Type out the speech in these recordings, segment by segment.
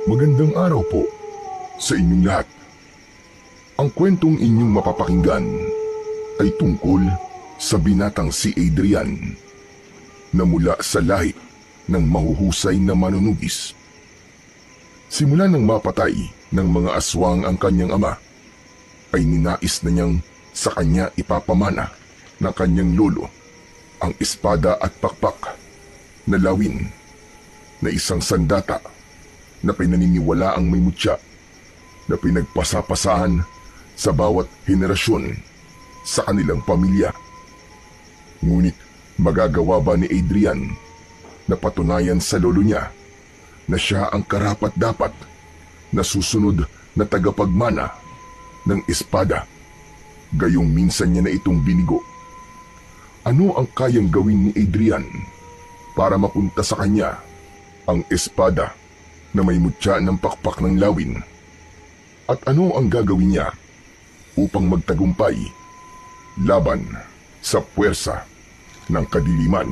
Magandang araw po sa inyong lahat. Ang kwentong inyong mapapakinggan ay tungkol sa binatang si Adrian na mula sa lahi ng mahuhusay na manunugis. Simula nang mapatay ng mga aswang ang kanyang ama, ay ninais na niyang sa kanya ipapamana ng kanyang lolo ang espada at pakpak na lawin na isang sandata na pinaniniwala ang may mutya na pinagpasapasahan sa bawat henerasyon sa kanilang pamilya. Ngunit magagawa ba ni Adrian na patunayan sa lolo niya na siya ang karapat-dapat na susunod na tagapagmana ng espada, gayong minsan niya na itong binigo? Ano ang kayang gawin ni Adrian para mapunta sa kanya ang espada na may mutya ng pakpak ng lawin? At ano ang gagawin niya upang magtagumpay laban sa puwersa ng kadiliman?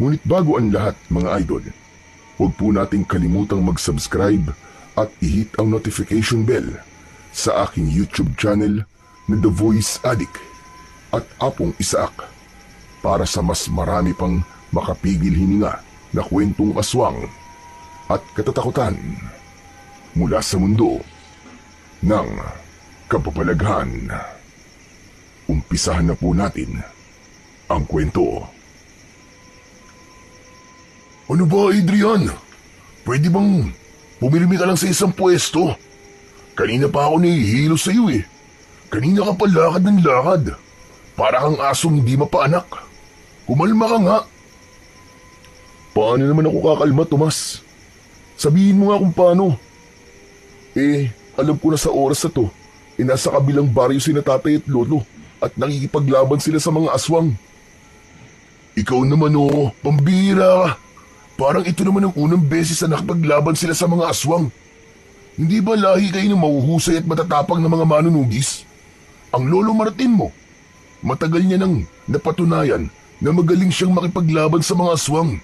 Ngunit bago ang lahat, mga idol, huwag po nating kalimutang mag-subscribe at i-hit ang notification bell sa aking YouTube channel na The Voice Addict at Apong Isaak para sa mas marami pang makapigil hininga na kwentong aswang at katatakutan mula sa mundo ng kababalaghan. Umpisahan na po natin ang kwento. Ano ba, Adrian? Pwede bang pumilimi ka lang sa isang pwesto? Kanina pa ako nahihilo sa iyo eh. Kanina ka pa lakad ng lakad. Para kang asong hindi mapaanak. Kumalma ka nga. Paano naman ako kakalma, Tomas? Sabihin mo nga kung paano. Alam ko na sa oras na to, nasa kabilang baryo sina tatay at lolo at nakikipaglaban sila sa mga aswang. Ikaw naman pambihira ka. Parang ito naman ang unang beses na nakipaglaban sila sa mga aswang. Hindi ba lahi kayo ng mahuhusay at matatapang na mga manunugis? Ang lolo Martin mo, matagal niya nang napatunayan na magaling siyang makipaglaban sa mga aswang.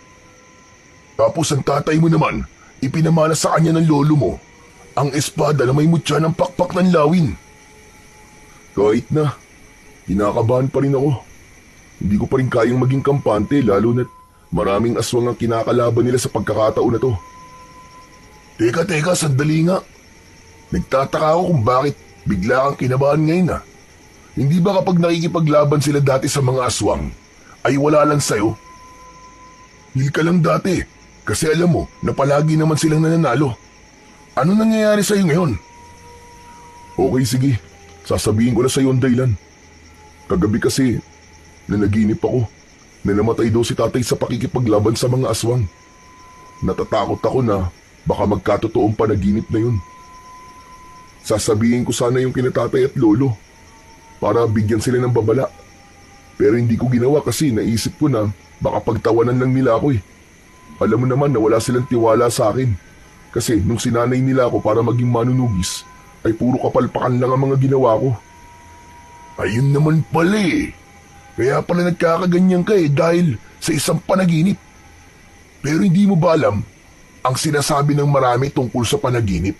Tapos ang tatay mo naman, ipinamana sa kanya ng lolo mo ang espada na may mutya ng pakpak ng lawin. Kahit na, kinakabahan pa rin ako. Hindi ko pa rin kayang maging kampante, lalo na't maraming aswang ang kinakalaban nila sa pagkakataon na to. Teka, sandali nga. Nagtataka ako kung bakit bigla kang kinabahan ngayon . Hindi ba kapag nakikipaglaban sila dati sa mga aswang, ay wala lang sa'yo? Hil ka lang dati. Kasi alam mo na palagi naman silang nananalo. Ano nangyayari sa'yo ngayon? Okay, sige. Sasabihin ko na sa'yo ang dahilan. Kagabi kasi, nanaginip ako na namatay daw si tatay sa pakikipaglaban sa mga aswang. Natatakot ako na baka magkatotoong panaginip na yun. Sasabihin ko sana yung kinatatay at lolo para bigyan sila ng babala. Pero hindi ko ginawa kasi naisip ko na baka pagtawanan lang nila ako . Alam mo naman na wala silang tiwala sa akin. Kasi nung sinanay nila ako para maging manunugis, ay puro kapalpakan lang ang mga ginawa ko. Ayun naman pala . Kaya pala nagkakaganyan ka dahil sa isang panaginip. Pero hindi mo ba alam ang sinasabi ng marami tungkol sa panaginip?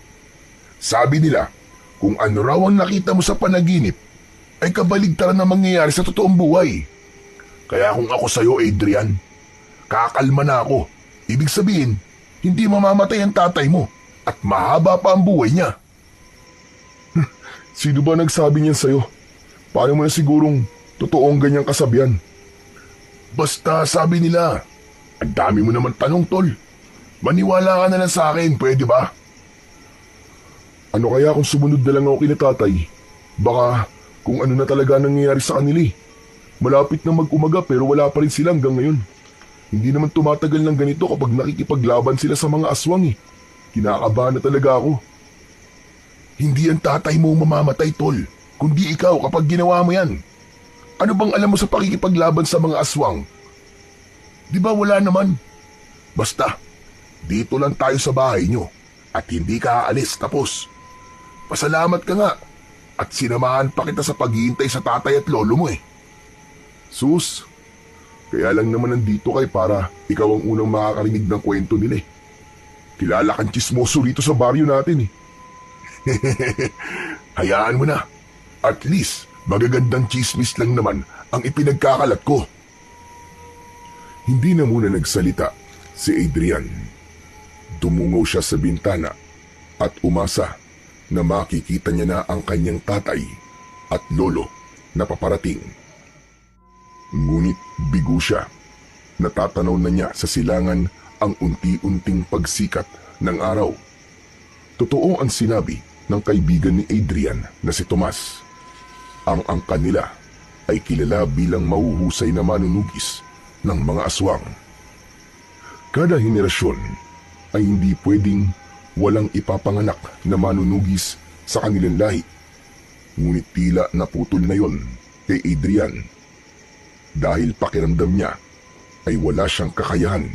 Sabi nila, kung ano raw ang nakita mo sa panaginip, ay kabaligtaran na mangyayari sa totoong buhay. Kaya kung ako sa'yo, Adrian, kakalma na ako. Ibig sabihin, hindi mamamatay ang tatay mo at mahaba pa ang buhay niya. Sino ba nagsabi niyan sa'yo? Paano mo na sigurong totoong ganyang kasabihan? Basta sabi nila. Ang dami mo naman tanong, tol. Maniwala ka na lang sa akin, pwede ba? Ano kaya kung sumunod na lang ako kina tatay? Baka kung ano na talaga nangyayari sa kanila . Malapit na mag-umaga pero wala pa rin sila hanggang ngayon. Hindi naman tumatagal ng ganito kapag nakikipaglaban sila sa mga aswang . Kinakabahan na talaga ako. Hindi ang tatay mo mamamatay, tol, kundi ikaw kapag ginawa mo yan. Ano bang alam mo sa pakikipaglaban sa mga aswang? Di ba wala naman? Basta, dito lang tayo sa bahay nyo at hindi ka aalis, tapos. Pasalamat ka nga at sinamahan pa kita sa paghihintay sa tatay at lolo mo . Sus, kaya lang naman nandito kay para ikaw ang unang makakarinig ng kwento nila . Kilala kang tsismoso rito sa baryo natin eh. Hayaan mo na. At least, magagandang chismis lang naman ang ipinagkakalat ko. Hindi na muna nagsalita si Adrian. Dumungaw siya sa bintana at umasa na makikita niya na ang kanyang tatay at lolo na paparating. Ngunit bigo siya. Natatanaw na niya sa silangan ang unti-unting pagsikat ng araw. Totoo ang sinabi ng kaibigan ni Adrian na si Tomas. Ang angkan nila ay kilala bilang mahuhusay na manunugis ng mga aswang. Kada henerasyon ay hindi pwedeng walang ipapanganak na manunugis sa kanilang lahi. Ngunit tila naputol na yon kay Adrian dahil pakiramdam niya ay wala siyang kakayahan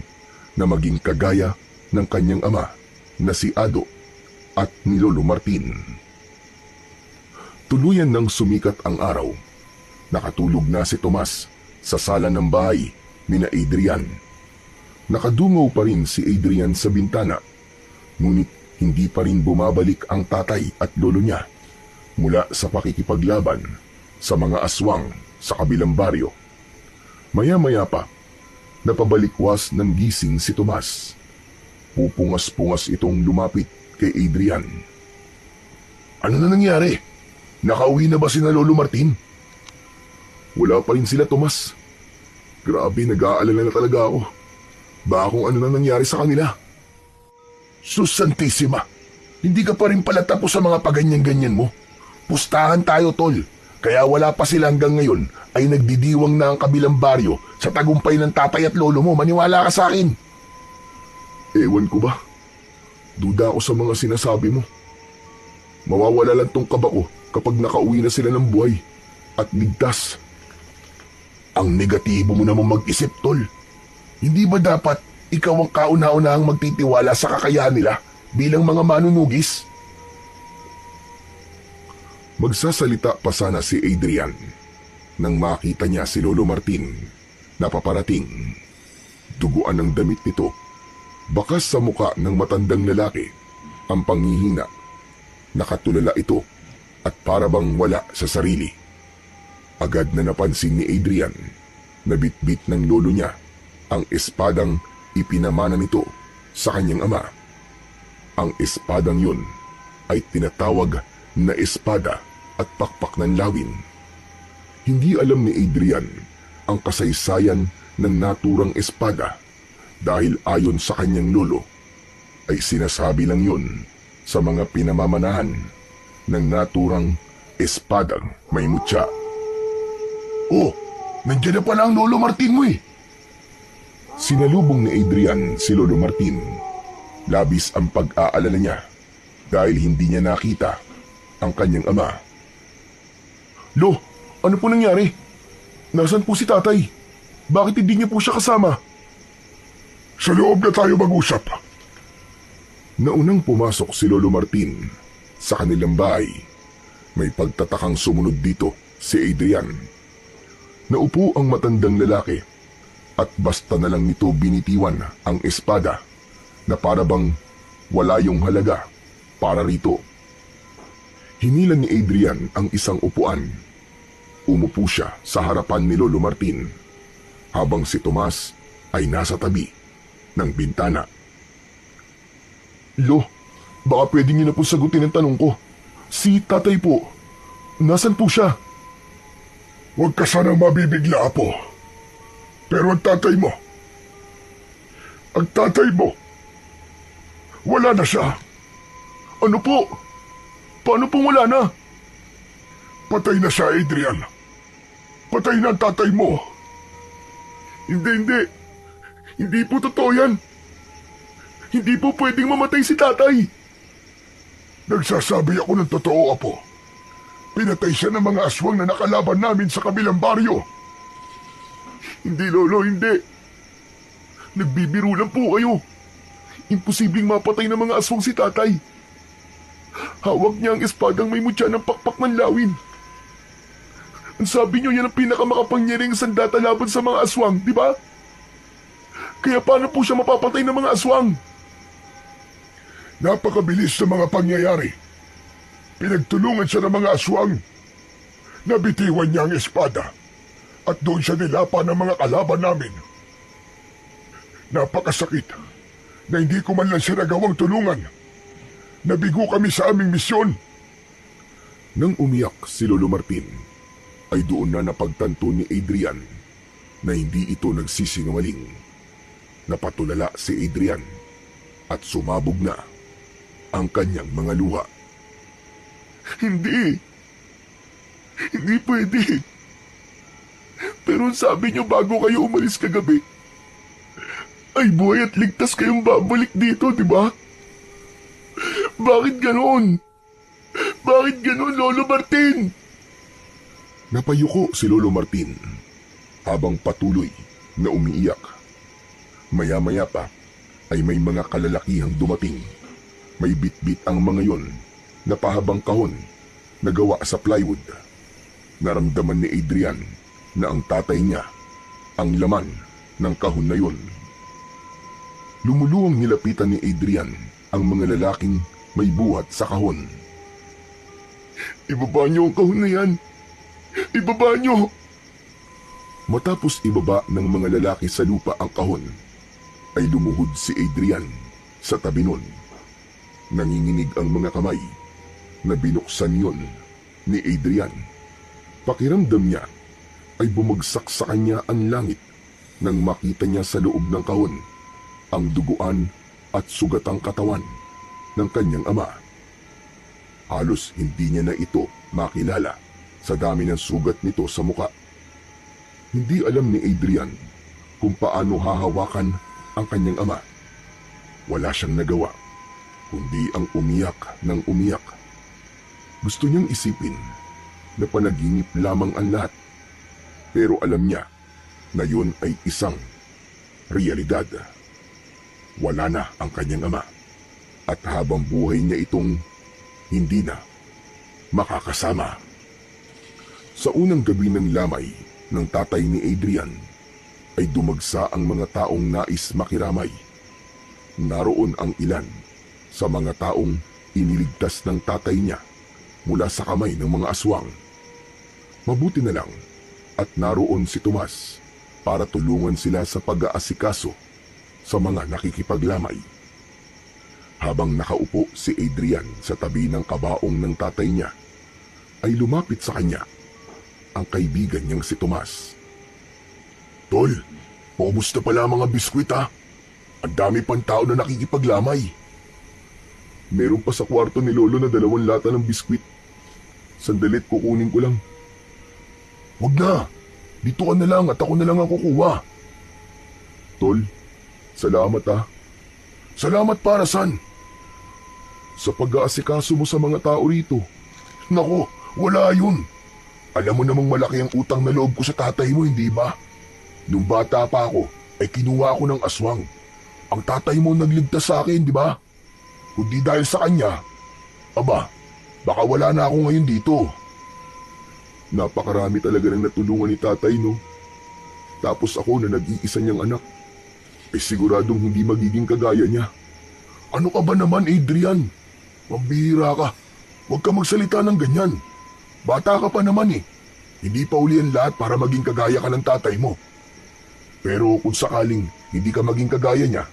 na maging kagaya ng kanyang ama na si Ado at ni Lolo Martin. Tuluyan nang sumikat ang araw. Nakatulog na si Tomas sa sala ng bahay ni na Adrian. Nakadungaw pa rin si Adrian sa bintana, ngunit hindi pa rin bumabalik ang tatay at lolo niya mula sa pakikipaglaban sa mga aswang sa kabilang baryo. Maya-maya pa, napabalikwas ng gising si Tomas. Pupungas-pungas itong lumapit kay Adrian. Ano na nangyari? Nakauwi na ba sina Lolo Martin? Wala pa rin sila, Tomas. Grabe, nag-aalala na talaga ako. Baka kung ano na nangyari sa kanila. Sus Santissima, hindi ka pa rin pala tapos sa mga paganyan-ganyan mo. Pustahan tayo, tol. Kaya wala pa sila hanggang ngayon ay nagdidiwang na ang kabilang baryo sa tagumpay ng tatay at lolo mo. Maniwala ka sa akin. Ewan ko ba? Duda ako sa mga sinasabi mo. Mawawala lang tong kaba ko kapag nakauwi na sila ng buhay at ligtas. Ang negatibo mo naman mag-isip, tol. Hindi ba dapat ikaw ang kauna-unahang magtitiwala sa kakayahan nila bilang mga manunugis? Magsasalita pa sana si Adrian nang makita niya si Lolo Martin na paparating. Duguan ang damit nito. Bakas sa muka ng matandang lalaki ang panghihina. Nakatulala ito at parabang wala sa sarili. Agad na napansin ni Adrian na bitbit ng lolo niya ang espadang ipinamana nito sa kanyang ama. Ang espadang yun ay tinatawag na espada at pakpak ng lawin. Hindi alam ni Adrian ang kasaysayan ng naturang espada dahil ayon sa kanyang lolo ay sinasabi lang yun sa mga pinamamanahan ng naturang espadang may mutya. Oh, nandiyan na pala ang Lolo Martin mo eh. Sinalubong ni Adrian si Lolo Martin. Labis ang pag-aalala niya dahil hindi niya nakita ang kanyang ama. Lo, ano po nangyari? Nasaan po si tatay? Bakit hindi niyo po siya kasama? Sa loob na tayo mag-usap. Naunang pumasok si Lolo Martin sa kanilang bahay. May pagtatakang sumunod dito si Adrian. Naupo ang matandang lalaki at basta na lang nito binitiwan ang espada na parabang wala yung halaga para rito. Hinilan ni Adrian ang isang upuan. Umupo siya sa harapan ni Lolo Martin habang si Tomas ay nasa tabi ng bintana. Lo, baka pwede niyo na po sagutin ang tanong ko. Si tatay po, nasan po siya? Huwag ka sanang mabibigla, Apo. Pero ang tatay mo, wala na siya. Ano po? Paano pong wala na? Patay na siya, Adrian. Patay na ang tatay mo. Hindi. Hindi po totoo yan. Hindi po pwedeng mamatay si tatay. Nagsasabi ako ng totoo, Apo. Pinatay siya ng mga aswang na nakalaban namin sa kabilang baryo. Hindi, Lolo, hindi. Nagbibiro lang po kayo. Imposibleng mapatay ng mga aswang si tatay. Hawak niya ang espadang may mutya ng pakpak ng lawin. Ang sabi niyo yan ang pinakamakapangyarihang sandata laban sa mga aswang, di ba? Kaya paano po siya mapapatay ng mga aswang? Napakabilis sa mga pangyayari. Pinagtulungan siya ng mga aswang. Nabitiwan niya ang espada at doon siya nilapa ng mga kalaban namin. Napakasakit na hindi ko man lang siya nagawang tulungan. Nabigo kami sa aming misyon. Nang umiyak si Lolo Martin, ay doon na napagtanto ni Adrian na hindi ito nagsisinungaling. Napatulala si Adrian at sumabog na ang kanyang mga luha. Hindi pwede. Pero sabi niyo bago kayo umalis kagabi, ay buhay at ligtas kayong babalik dito, di ba? Bakit ganon? Bakit ganon, Lolo Martin? Napayuko si Lolo Martin habang patuloy na umiiyak. Maya-maya pa ay may mga kalalakihang dumating. May bitbit ang mga yon na pahabang kahon na gawa sa plywood. Naramdaman ni Adrian na ang tatay niya ang laman ng kahon na yon. Lumuluwang nilapitan ni Adrian ang mga lalaking may buhat sa kahon. Ibaba niyo ang kahon na yan! Ibaba niyo! Matapos ibaba ng mga lalaki sa lupa ang kahon, ay lumuhod si Adrian sa tabi nun. Nanginginig ang mga kamay na binuksan yon ni Adrian. Pakiramdam niya ay bumagsak sa kanya ang langit nang makita niya sa loob ng kahon ang duguan at sugatang katawan ng kanyang ama. Halos hindi niya na ito makilala sa dami ng sugat nito sa muka. Hindi alam ni Adrian kung paano hahawakan ang kanyang ama. Wala siyang nagawa kundi ang umiyak ng umiyak. Gusto niyang isipin na panaginip lamang ang lahat, pero alam niya na yun ay isang realidad. Wala na ang kanyang ama at habang buhay niya itong hindi na makakasama. Sa unang gabi ng lamay ng tatay ni Adrian ay dumagsa ang mga taong nais makiramay. Naroon ang ilan sa mga taong iniligtas ng tatay niya mula sa kamay ng mga aswang. Mabuti na lang at naroon si Tomas para tulungan sila sa pag-aasikaso sa mga nakikipaglamay. Habang nakaupo si Adrian sa tabi ng kabaong ng tatay niya, ay lumapit sa kanya ang kaibigan niyang si Tomas. Tol, paubos na pala mga biskwit ha? Ang dami pang tao na nakikipaglamay. Meron pa sa kwarto ni Lolo na 2 lata ng biskwit. Sandalit, kukunin ko lang. Huwag na, dito ka na lang at ako na lang ang kukuha. Tol, salamat ha. Salamat para saan? Sa pag-aasikaso mo sa mga tao rito. Nako, wala yun. Alam mo namang malaki ang utang na loob ko sa tatay mo, hindi ba? Nung bata pa ako, ay kinuha ako ng aswang. Ang tatay mo nagligtas sa akin, di ba? Kundi dahil sa kanya, aba, baka wala na ako ngayon dito. Napakarami talaga ng natulungan ni tatay, no? Tapos ako na nag-iisa niyang anak, siguradong hindi magiging kagaya niya. Ano ka ba naman, Adrian? Mambihira ka. Huwag ka magsalita ng ganyan. Bata ka pa naman eh. Hindi pa uli ang lahat para maging kagaya ka ng tatay mo. Pero kung sakaling hindi ka maging kagaya niya,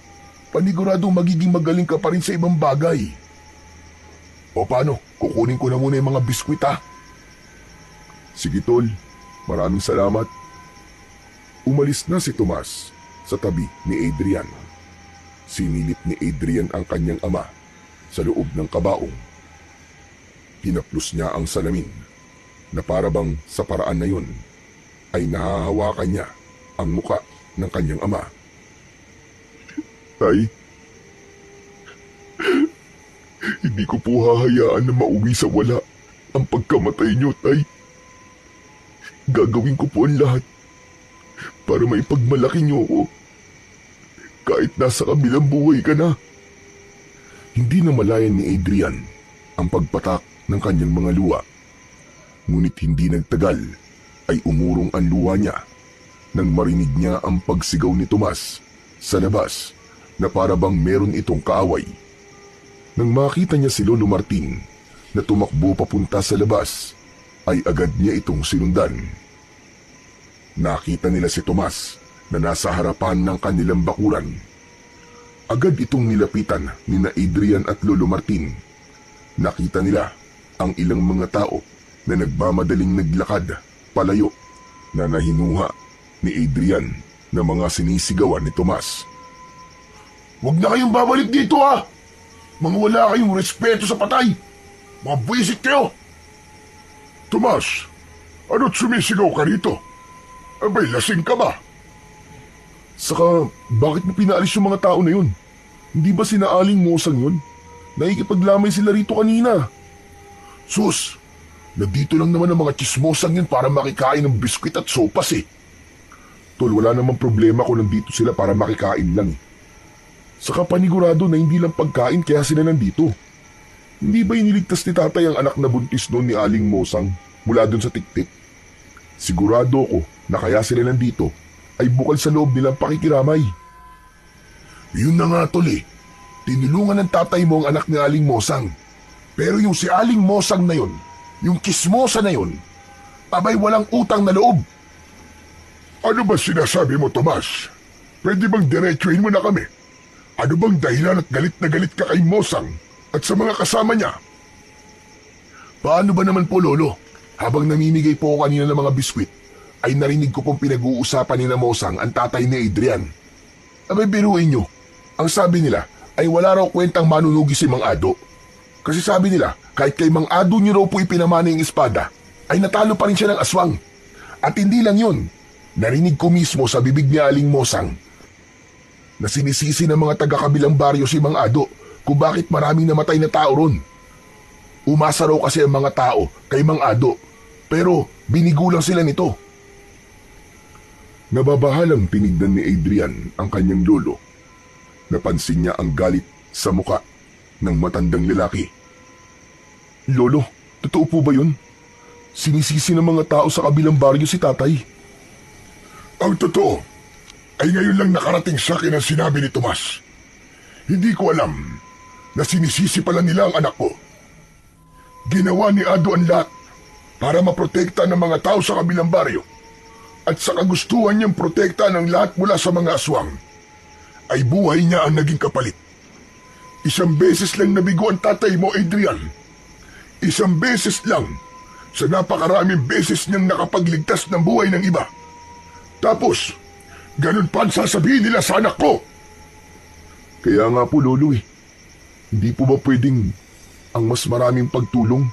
paniguradong magiging magaling ka pa rin sa ibang bagay. O paano? Kukunin ko na muna yung mga biskwit ha. Sige tol, maraming salamat. Umalis na si Tomas sa tabi ni Adrian. Sinilip ni Adrian ang kanyang ama sa loob ng kabaong. Hinaplos niya ang salamin na parabang sa paraan na yun ay nahahawakan niya ang muka ng kanyang ama. Tay, hindi ko po hahayaan na mauwi sa wala ang pagkamatay niyo, Tay. Gagawin ko po ang lahat para maipagmalaki niyo ako. Kahit nasa kabilang buhay ka na. Hindi na malayan ni Adrian ang pagpatak ng kanyang mga luha. Ngunit hindi nagtagal ay umurong ang luha niya nang marinig niya ang pagsigaw ni Tomas sa labas na parabang meron itong kaaway. Nang makita niya si Lolo Martin na tumakbo papunta sa labas, ay agad niya itong sinundan. Nakita nila si Tomas na nasa harapan ng kanilang bakuran. Agad itong nilapitan ni na Adrian at Lolo Martin. Nakita nila ang ilang mga tao na nagmamadaling naglakad palayo na nahinuha ni Adrian na mga sinisigawan ni Tomas. "Huwag na kayong babalik dito ha! Mga wala kayong respeto sa patay! Mga buwisit kayo!" "Tomas, ano't sumisigaw ka rito? Abay, lasing ka ba?" "Saka, bakit mo pinaalis yung mga tao na yun? Hindi ba sina Aling Mosang yun? Nakikipaglamay sila rito kanina." "Sus, nandito lang naman ang mga chismosang yun para makikain ng biskwit at sopas eh." "Tol, wala namang problema kung nandito sila para makikain lang eh. Saka panigurado na hindi lang pagkain kaya sila nandito. Hindi ba iniligtas ni tatay ang anak na buntis noon ni Aling Mosang mula dun sa tiktik? Sigurado ko na kaya sila nandito ay bukal sa loob nilang pakikiramay." "Yun na nga tol eh. Tinulungan ng tatay mo ang anak ni Aling Mosang. Pero yung si Aling Mosang na yun, yung kismosa na yun, abay walang utang na loob." "Ano ba sinasabi mo, Tomas? Pwede bang diretsuhin mo na kami? Ano bang dahilan at galit na galit ka kay Mosang at sa mga kasama niya?" "Paano ba naman po, Lolo? Habang namimigay po ako kanina ng mga biskwit, ay narinig ko pong pinag-uusapan ni na Mosang ang tatay ni Adrian. Abay, biruin nyo. Ang sabi nila ay wala raw kwentang manunugi si Mang Ado. Kasi sabi nila, kahit kay Mang Ado nyo raw po ipinamana yung espada, ay natalo pa rin siya ng aswang. At hindi lang yun, narinig ko mismo sa bibig ni Aling Mosang na sinisisi ng mga taga-kabilang baryo si Mang Ado kung bakit maraming namatay na tao ron. Umasa raw kasi ang mga tao kay Mang Ado, pero binigulang sila nito." Nababahalang tinignan ni Adrian ang kanyang lolo. Napansin niya ang galit sa muka ng matandang lalaki. "Lolo, totoo po ba yun? Sinisisi ng mga tao sa kabilang baryo si tatay." "Ang totoo ay ngayon lang nakarating sa akin ang sinabi ni Tomas. Hindi ko alam na sinisisi pala nila ang anak ko. Ginawa ni Ado ang lahat para maprotekta ng mga tao sa kabilang baryo, at sa kagustuhan niyang protekta ng lahat mula sa mga aswang, ay buhay niya ang naging kapalit. Isang beses lang nabigo ang tatay mo, Adrian. Isang beses lang sa napakaraming beses niyang nakapagligtas ng buhay ng iba. Tapos, ganun pa ang sasabihin nila sa anak ko." "Kaya nga po, Lolo eh. Hindi po ba pwedeng ang mas maraming pagtulong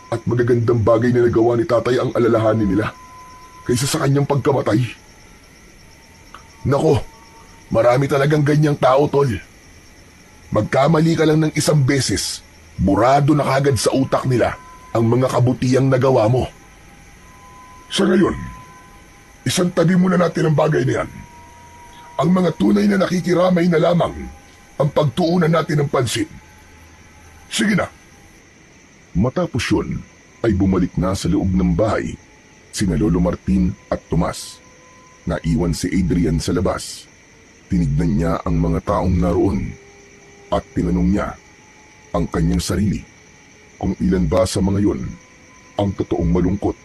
at magagandang bagay na nagawa ni tatay ang alalahanin nila kaysa sa kanyang pagkamatay?" "Nako, marami talagang ganyang tao, Tol. Magkamali ka lang ng isang beses, burado na kagad sa utak nila ang mga kabutihang nagawa mo. Sa ngayon, isang tabi muna natin ang bagay na yan. Ang mga tunay na nakikiramay na lamang ang pagtuunan natin ng pansin. Sige na." Matapos yun, ay bumalik na sa loob ng bahay sina Lolo Martin at Tomas. Naiwan si Adrian sa labas. Tinignan niya ang mga taong naroon at tinanong niya ang kanyang sarili kung ilan ba sa mga yon ang totoong malungkot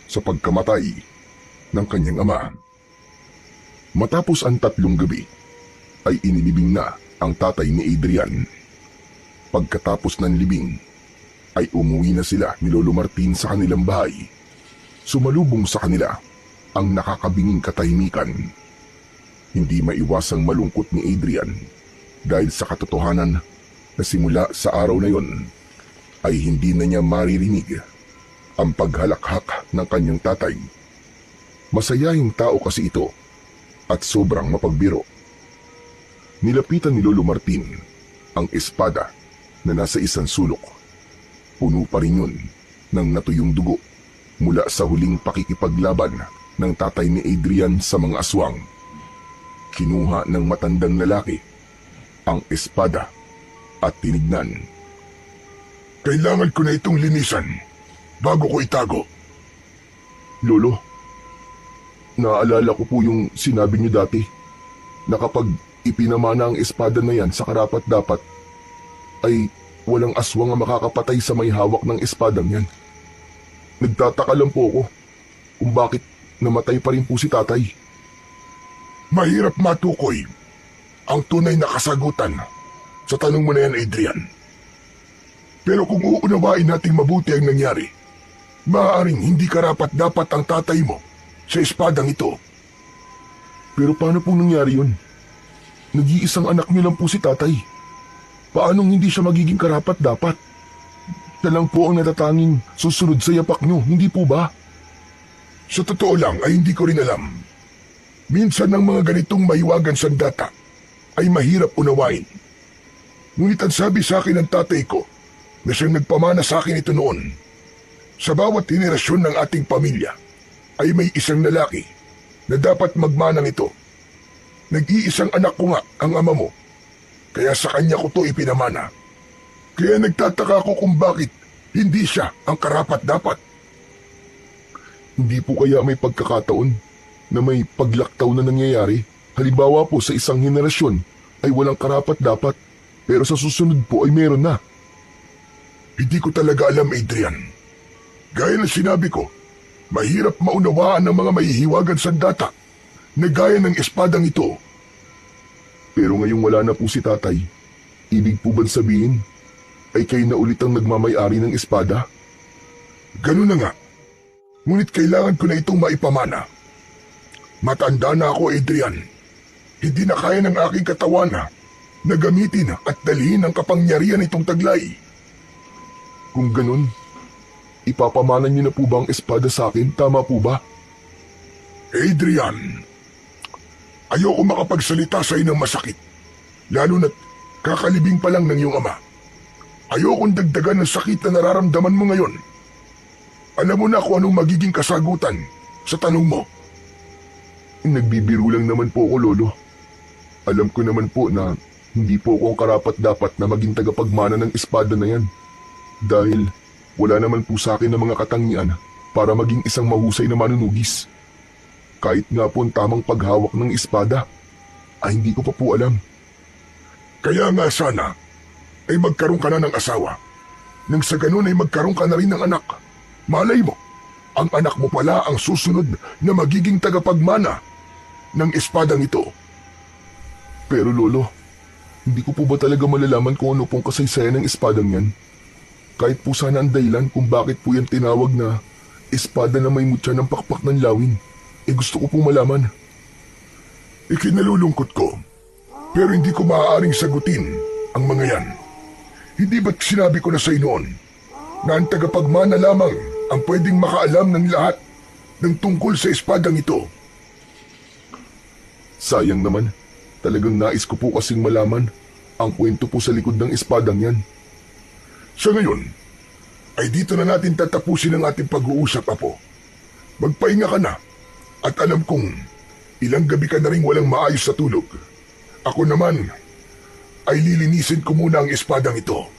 sa pagkamatay ng kanyang ama. Matapos ang 3 gabi, ay inilibing na ang tatay ni Adrian. Pagkatapos ng libing, ay umuwi na sila ni Lolo Martin sa kanilang bahay. Sumalubong sa kanila ang nakakabinging katahimikan. Hindi maiwasang malungkot ni Adrian dahil sa katotohanan na simula sa araw na yon ay hindi na niya maririnig ang paghalakhak ng kanyang tatay. Masayahing tao kasi ito at sobrang mapagbiro. Nilapitan ni Lolo Martin ang espada na nasa isang sulok. Puno pa rin yun ng natuyong dugo mula sa huling pakikipaglaban ng tatay ni Adrian sa mga aswang. Kinuha ng matandang lalaki ang espada at tinignan. "Kailangan ko na itong linisan bago ko itago." "Lolo, naalala ko po yung sinabi niyo dati na kapag ipinamana ang espada na yan sa karapat-dapat, ay walang aswang ang makakapatay sa may hawak ng espadang yan. Nagtataka lang po ako kung bakit namatay pa rin po si tatay. Mahirap matukoy ang tunay na kasagutan sa tanong mo na yan, Adrian. Pero kung uunawain nating mabuti ang nangyari, maaaring hindi karapat-dapat ang tatay mo sa espadang ito. Pero paano pong nangyari yun? Nag-iisang anak niyo lang po si tatay. Paanong hindi siya magiging karapat-dapat? Siya lang po ang natatanging susunod sa yapak niyo, hindi po ba? Sa totoo lang ay hindi ko rin alam. Minsan ang mga ganitong mahiwagan sandata ay mahirap unawain. Ngunit ang sabi sa akin ng tatay ko na siyang nagpamana sa akin ito noon, sa bawat henerasyon ng ating pamilya ay may isang lalaki na dapat magmanang ito. Nag-iisang anak ko nga ang ama mo, kaya sa kanya ko to ipinamana. Kaya nagtataka ako kung bakit hindi siya ang karapat-dapat. Hindi po kaya may pagkakataon na may paglaktaw na nangyayari? Halimbawa po sa isang henerasyon ay walang karapat-dapat, pero sa susunod po ay meron na. Hindi ko talaga alam, Adrian. Gaya ng sinabi ko, mahirap maunawaan ng mga mahihiwagan sandata na gaya ng espadang ito. Pero ngayong wala na po si tatay, ibig po ba sabihin ay kayo na ulit ang nagmamay-ari ng espada? Ganun na nga. Ngunit kailangan ko na itong maipamana. Matanda na ako, Adrian. Hindi na kaya ng aking katawan na gamitin at dalhin ang kapangyarihan itong taglay. Kung ganun, ipapamana niyo na po ba ang espada sa akin? Tama po ba? Adrian, ayoko makapagsalita sa inang masakit, lalo na't kakalibing pa lang ng iyong ama. Ayokong dagdagan ng sakit na nararamdaman mo ngayon. Alam mo na kung anong magiging kasagutan sa tanong mo. Nagbibiro lang naman po ako, Lolo. Alam ko naman po na hindi po ako ang karapat-dapat na maging tagapagmana ng espada na yan. Dahil wala naman po sa akin ng mga katangian para maging isang mahusay na manunugis. Kahit nga po ang tamang paghawak ng espada, ay hindi ko pa po alam. Kaya nga sana ay magkaroon ka na ng asawa. Nang sa ganun ay magkaroon ka na rin ng anak. Malay mo, ang anak mo pala ang susunod na magiging tagapagmana ng espadang ito. Pero Lolo, hindi ko po ba talaga malalaman kung ano pong kasaysayan ng espadang yan? Kahit po sana ang dahilan kung bakit po yan tinawag na espada na may mutya ng pakpak ng lawin, gusto ko pong malaman. Ikinalulungkot ko, pero hindi ko maaaring sagutin ang mga yan. Hindi ba't sinabi ko na sa noon na ang tagapagmana lamang ang pwedeng makaalam ng lahat ng tungkol sa espadang ito? Sayang naman, talagang nais ko po kasing malaman ang kwento po sa likod ng espadang yan. Sa ngayon, ay dito na natin tatapusin ang ating pag-uusap, Apo. Magpahinga ka na at alam kong ilang gabi ka na rin walang maayos sa tulog. Ako naman ay lilinisin ko muna ang espadang ito.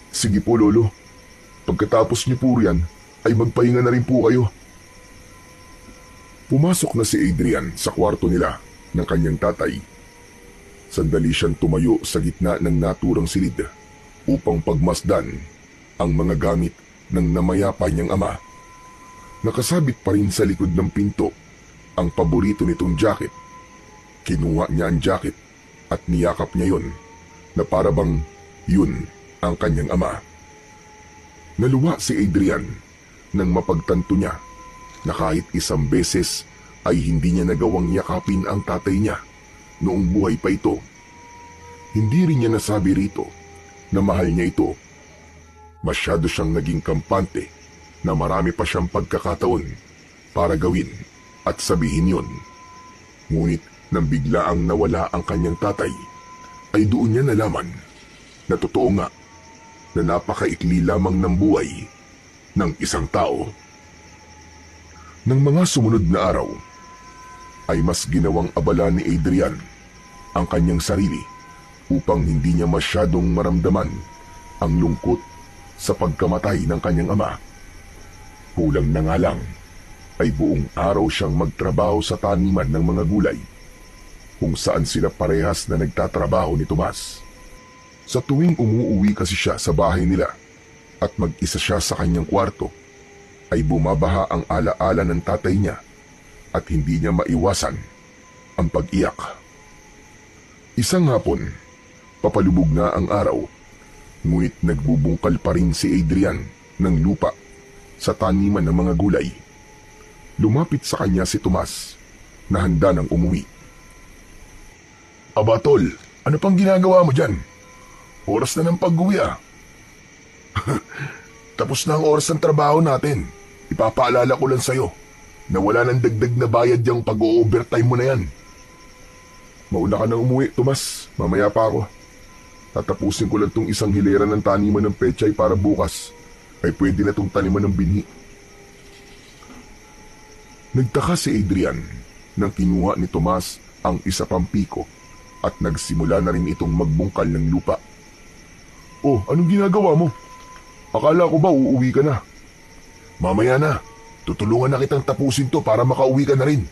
Sige po, Lolo. Pagkatapos niyo po riyan, ay magpahinga na rin po kayo. Pumasok na si Adrian sa kwarto nila ng kanyang tatay. Sandali siyang tumayo sa gitna ng naturang silid upang pagmasdan ang mga gamit ng namayapa niyang ama. Nakasabit pa rin sa likod ng pinto ang paborito nitong jacket. Kinuha niya ang jacket at niyakap niya yon na parabang yun ang kanyang ama. Naluwa si Adrian nang mapagtanto niya na kahit isang beses ay hindi niya nagawang yakapin ang tatay niya noong buhay pa ito. Hindi rin niya nasabi rito na mahal niya ito. Masyado siyang naging kampante na marami pa siyang pagkakataon para gawin at sabihin yon. Ngunit nang biglaang nawala ang kanyang tatay, ay doon niya nalaman na totoo nga na napakaikli lamang ng buhay ng isang tao. Nang mga sumunod na araw, ay mas ginawang abala ni Adrian ang kanyang sarili upang hindi niya masyadong maramdaman ang lungkot sa pagkamatay ng kanyang ama. Kulang na nga lang ay buong araw siyang magtrabaho sa taniman ng mga gulay kung saan sila parehas na nagtatrabaho ni Tomas. Sa tuwing umuuwi kasi siya sa bahay nila at mag-isa siya sa kanyang kwarto, ay bumabaha ang alaala ng tatay niya at hindi niya maiwasan ang pag-iyak. Isang hapon, papalubog na ang araw, ngunit nagbubungkal pa rin si Adrian ng lupa sa taniman ng mga gulay. Lumapit sa kanya si Tomas na handa ng umuwi. Aba tol, ano pang ginagawa mo dyan? Oras na ng pag-uwi ah. Tapos na ang oras ng trabaho natin. Ipapaalala ko lang sa'yo na wala nang dagdag na bayad yung pag-o-overtime mo na yan. Mauna ka nang umuwi, Tomas. Mamaya pa ako. Tatapusin ko lang tong isang hilera ng taniman ng pechay para bukas ay pwede na tong taniman ng binhi. Nagtaka si Adrian nang kinuha ni Tomas ang isa pang piko at nagsimula na rin itong magbungkal ng lupa. Oh, anong ginagawa mo? Akala ko ba uuwi ka na? Mamaya na, tutulungan na kitang tapusin to para makauwi ka na rin.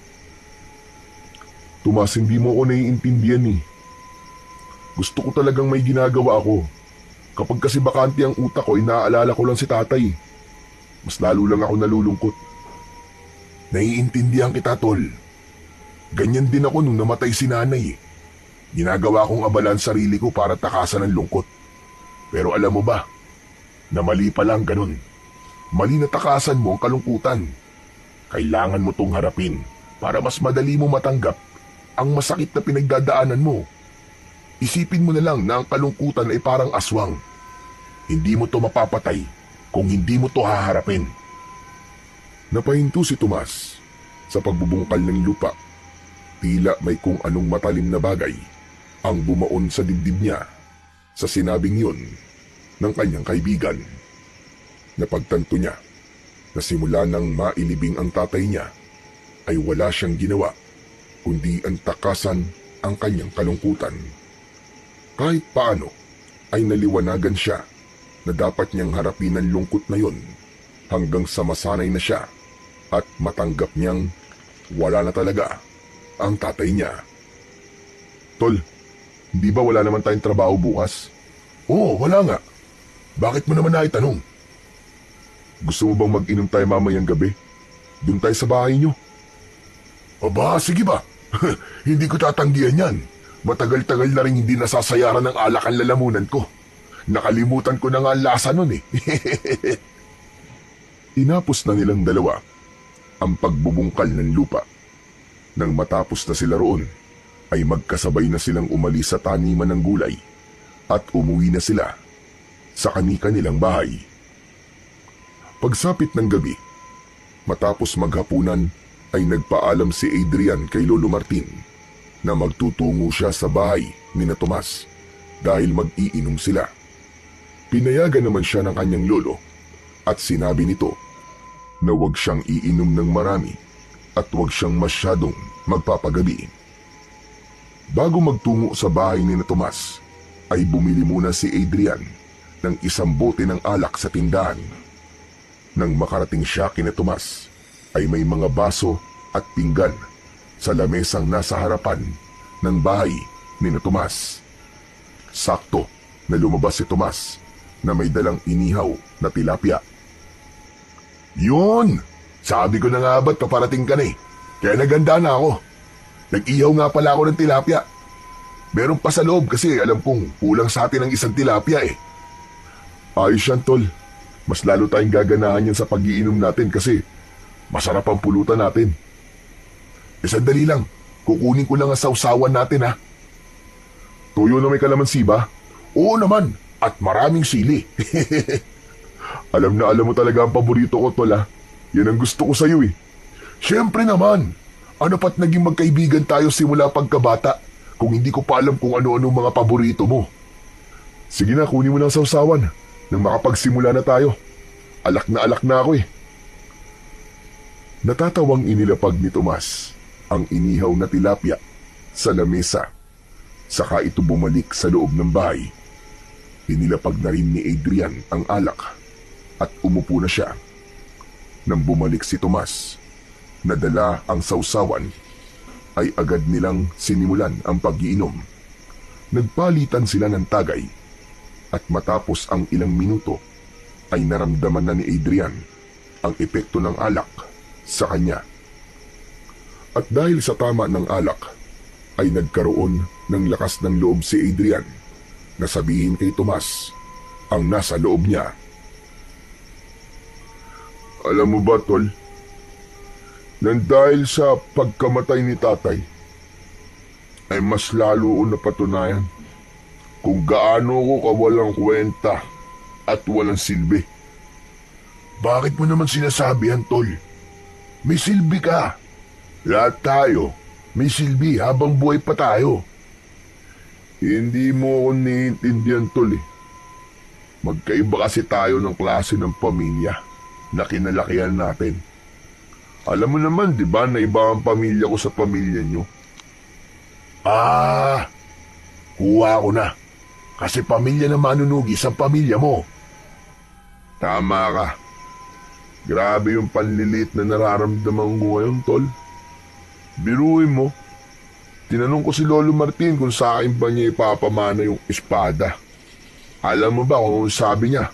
Tomas, hindi mo ako naiintindihan eh. Gusto ko talagang may ginagawa ako. Kapag kasi bakante ang utak ko, inaalala ko lang si tatay. Mas lalo lang ako nalulungkot. Naiintindihan kita, tol. Ganyan din ako nung namatay si nanay. Ginagawa kong abalan sarili ko para takasan ng lungkot. Pero alam mo ba, na mali pa lang ganun. Mali na takasan mo ang kalungkutan. Kailangan mo tong harapin para mas madali mo matanggap ang masakit na pinagdadaanan mo. Isipin mo na lang na ang kalungkutan ay parang aswang. Hindi mo to mapapatay kung hindi mo to haharapin. Napahinto si Tomas sa pagbubungkal ng lupa. Tila may kung anong matalim na bagay ang bumaon sa dibdib niya sa sinabing yun ng kanyang kaibigan. Napagtanto niya na simula nang mailibing ang tatay niya ay wala siyang ginawa kundi ang takasan ang kanyang kalungkutan. Kahit paano ay naliwanagan siya na dapat niyang harapin ang lungkot na yon hanggang sa masanay na siya at matanggap niyang wala na talaga ang tatay niya. Tol, di ba wala naman tayong trabaho bukas? Oo, wala nga. Bakit mo naman naitanong? Gusto mo bang mag-inom tayo mamayang gabi? Doon tayo sa bahay niyo. Aba, sige ba? Hindi ko tatanggihan yan. Matagal-tagal na rin hindi nasasayaran ng alak ang lalamunan ko. Nakalimutan ko na nga ang lasa nun eh. Tinapos na nilang dalawa ang pagbubungkal ng lupa. Nang matapos na sila roon, ay magkasabay na silang umalis sa taniman ng gulay at umuwi na sila sa kani-kanilang bahay. Pagsapit ng gabi, matapos maghapunan ay nagpaalam si Adrian kay Lolo Martin na magtutungo siya sa bahay ni na Tomas dahil mag-iinom sila. Pinayagan naman siya ng kanyang lolo at sinabi nito na huwag siyang iinom ng marami at huwag siyang masyadong magpapagabi. Bago magtungo sa bahay ni na Tomas, ay bumili muna si Adrian ng isang bote ng alak sa tindahan. Nang makarating siya kina Tomas, ay may mga baso at pinggan sa lamesang nasa harapan ng bahay ni na Tomas. Sakto na lumabas si Tomas na may dalang inihaw na tilapia. Yun! Sabi ko na nga ba't paparating ka na eh. Kaya naganda na ako. Nag-ihaw nga pala ako ng tilapia. Meron pa sa loob kasi alam kong kulang sa atin ang isang tilapia eh. Ayos yan, tol. Mas lalo tayong gaganahan yan sa pag-iinom natin kasi masarap ang pulutan natin. Sandali lang. Kukunin ko lang ang sausawan natin ha. Tuyo na may kalamansi ba? Oo naman. At maraming sili. Alam na alam mo talaga ang paborito ko, tol ha. Yan ang gusto ko sa'yo eh. Siyempre naman. Ano pat naging magkaibigan tayo simula pagkabata kung hindi ko pa alam kung ano-ano mga paborito mo. Sige na, kunin mo lang sausawan nang makapagsimula na tayo. Alak na ako eh. Natatawang inilapag ni Tomas ang inihaw na tilapia sa lamesa. Saka ito bumalik sa loob ng bahay. Inilapag na rin ni Adrian ang alak at umupo na siya. Nang bumalik si Tomas, nadala ang sausawan, ay agad nilang sinimulan ang pag-iinom. Nagpalitan sila ng tagay At matapos ang ilang minuto ay naramdaman na ni Adrian ang epekto ng alak sa kanya. At dahil sa tama ng alak ay nagkaroon ng lakas ng loob si Adrian na sabihin kay Tomas ang nasa loob niya. Alam mo ba, Tol? Nang dahil sa pagkamatay ni tatay, ay mas lalo ko napatunayan kung gaano ko kawalang kwenta at walang silbi. Bakit mo naman sinasabi yan, Tol? May silbi ka. Lahat tayo may silbi habang buhay pa tayo. Hindi mo ako naiintindihan, Tol eh. Magkaiba kasi tayo ng klase ng pamilya na kinalakihan natin. Alam mo naman, di ba, na iba ang pamilya ko sa pamilya nyo? Kuha ko na. Kasi pamilya na manunugis ang pamilya mo. Tama ka. Grabe yung panlilit na nararamdaman ko ngayon, Tol. Biruin mo. Tinanong ko si Lolo Martin kung sa akin ba niya ipapamana yung espada. Alam mo ba kung sabi niya?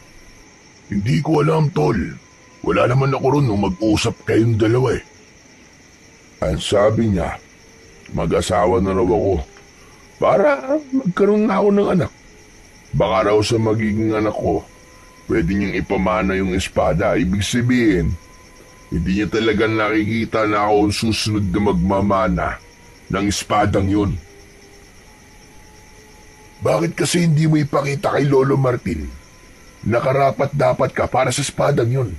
Hindi ko alam, Tol. Wala naman ako ron nung mag-usap kayong dalawa eh. Ang sabi niya, mag-asawa na raw ako para magkaroon na ako ng anak. Baka raw sa magiging anak ko, pwede niyang ipamana yung espada. Ibig sabihin, hindi niya talaga nakikita na ako ang susunod na magmamana ng espadang yun. Bakit kasi hindi mo ipakita kay Lolo Martin na karapat dapat ka para sa espadang yun?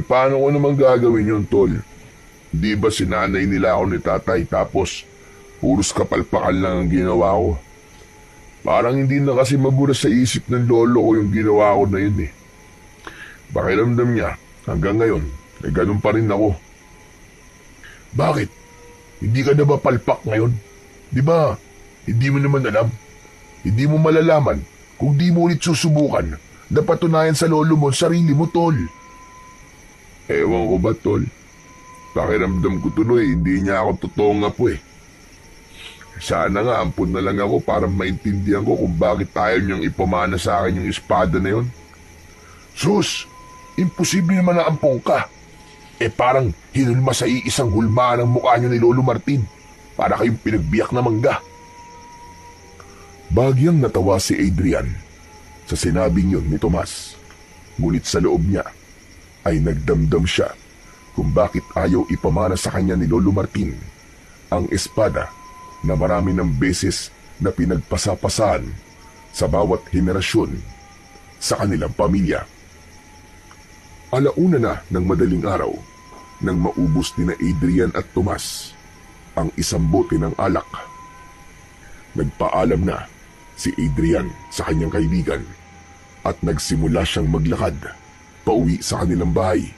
Paano ko naman gagawin yun, Tol? Di ba sinanay nila ako ni tatay tapos puros kapalpakan lang ang ginawa ko? Parang hindi na kasi mabura sa isip ng lolo ko yung ginawa ko na yun eh. Pakiramdam niya, hanggang ngayon, ay ganun pa rin ako. Bakit? Hindi ka na ba palpak ngayon? Di ba, hindi mo naman alam? Hindi mo malalaman kung di mo ulit susubukan na patunayan sa lolo mo sarili mo, Tol. Ewan ko ba, Tol? Pakiramdam ko tuloy, hindi niya ako totoong apo eh. Sana nga ampun na lang ako para maintindihan ko kung bakit ayaw niyang ipamana sa akin yung espada na yun. Sus, imposible naman na ampong ka. Parang hinulma sa iisang hulmaan ang mukha niyo ni Lolo Martin para kayong pinagbiyak na mangga. Bagyang natawa si Adrian sa sinabing yun ni Tomas. Ngunit sa loob niya ay nagdamdam siya kung bakit ayaw ipamana sa kanya ni Lolo Martin ang espada na marami ng beses na pinagpasapasan sa bawat henerasyon sa kanilang pamilya. Alauna na ng madaling araw nang maubos ni na Adrian at Tomas ang isang bote ng alak. Nagpaalam na si Adrian sa kanyang kaibigan at nagsimula siyang maglakad pauwi sa kanilang bahay.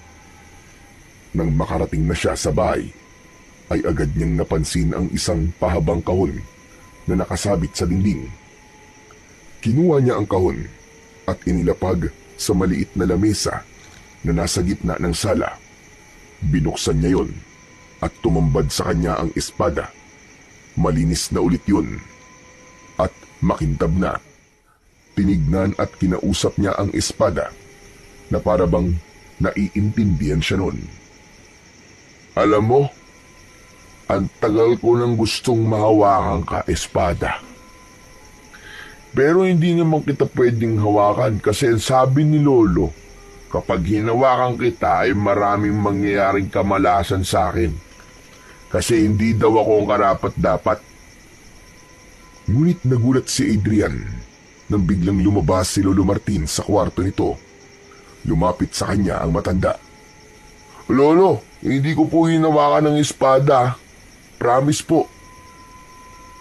Nang makarating na siya sa bahay, ay agad niyang napansin ang isang pahabang kahon na nakasabit sa dingding. Kinuha niya ang kahon at inilapag sa maliit na lamesa na nasa gitna ng sala. Binuksan niya yon at tumambad sa kanya ang espada. Malinis na ulit yun at makintab na. Tinignan at kinausap niya ang espada na parabang naiintindihan siya nun. Alam mo, ang tagal ko nang gustong mahawakan ka, espada. Pero hindi naman kita pwedeng hawakan kasi sabi ni Lolo, kapag hinawakan kita ay maraming mangyayaring kamalasan sa akin. Kasi hindi daw ako ang karapat-dapat. Ngunit nagulat si Adrian nang biglang lumabas si Lolo Martin sa kwarto nito. Lumapit sa kanya ang matanda. Lolo, hindi ko po hinawakan ng espada. Promise po.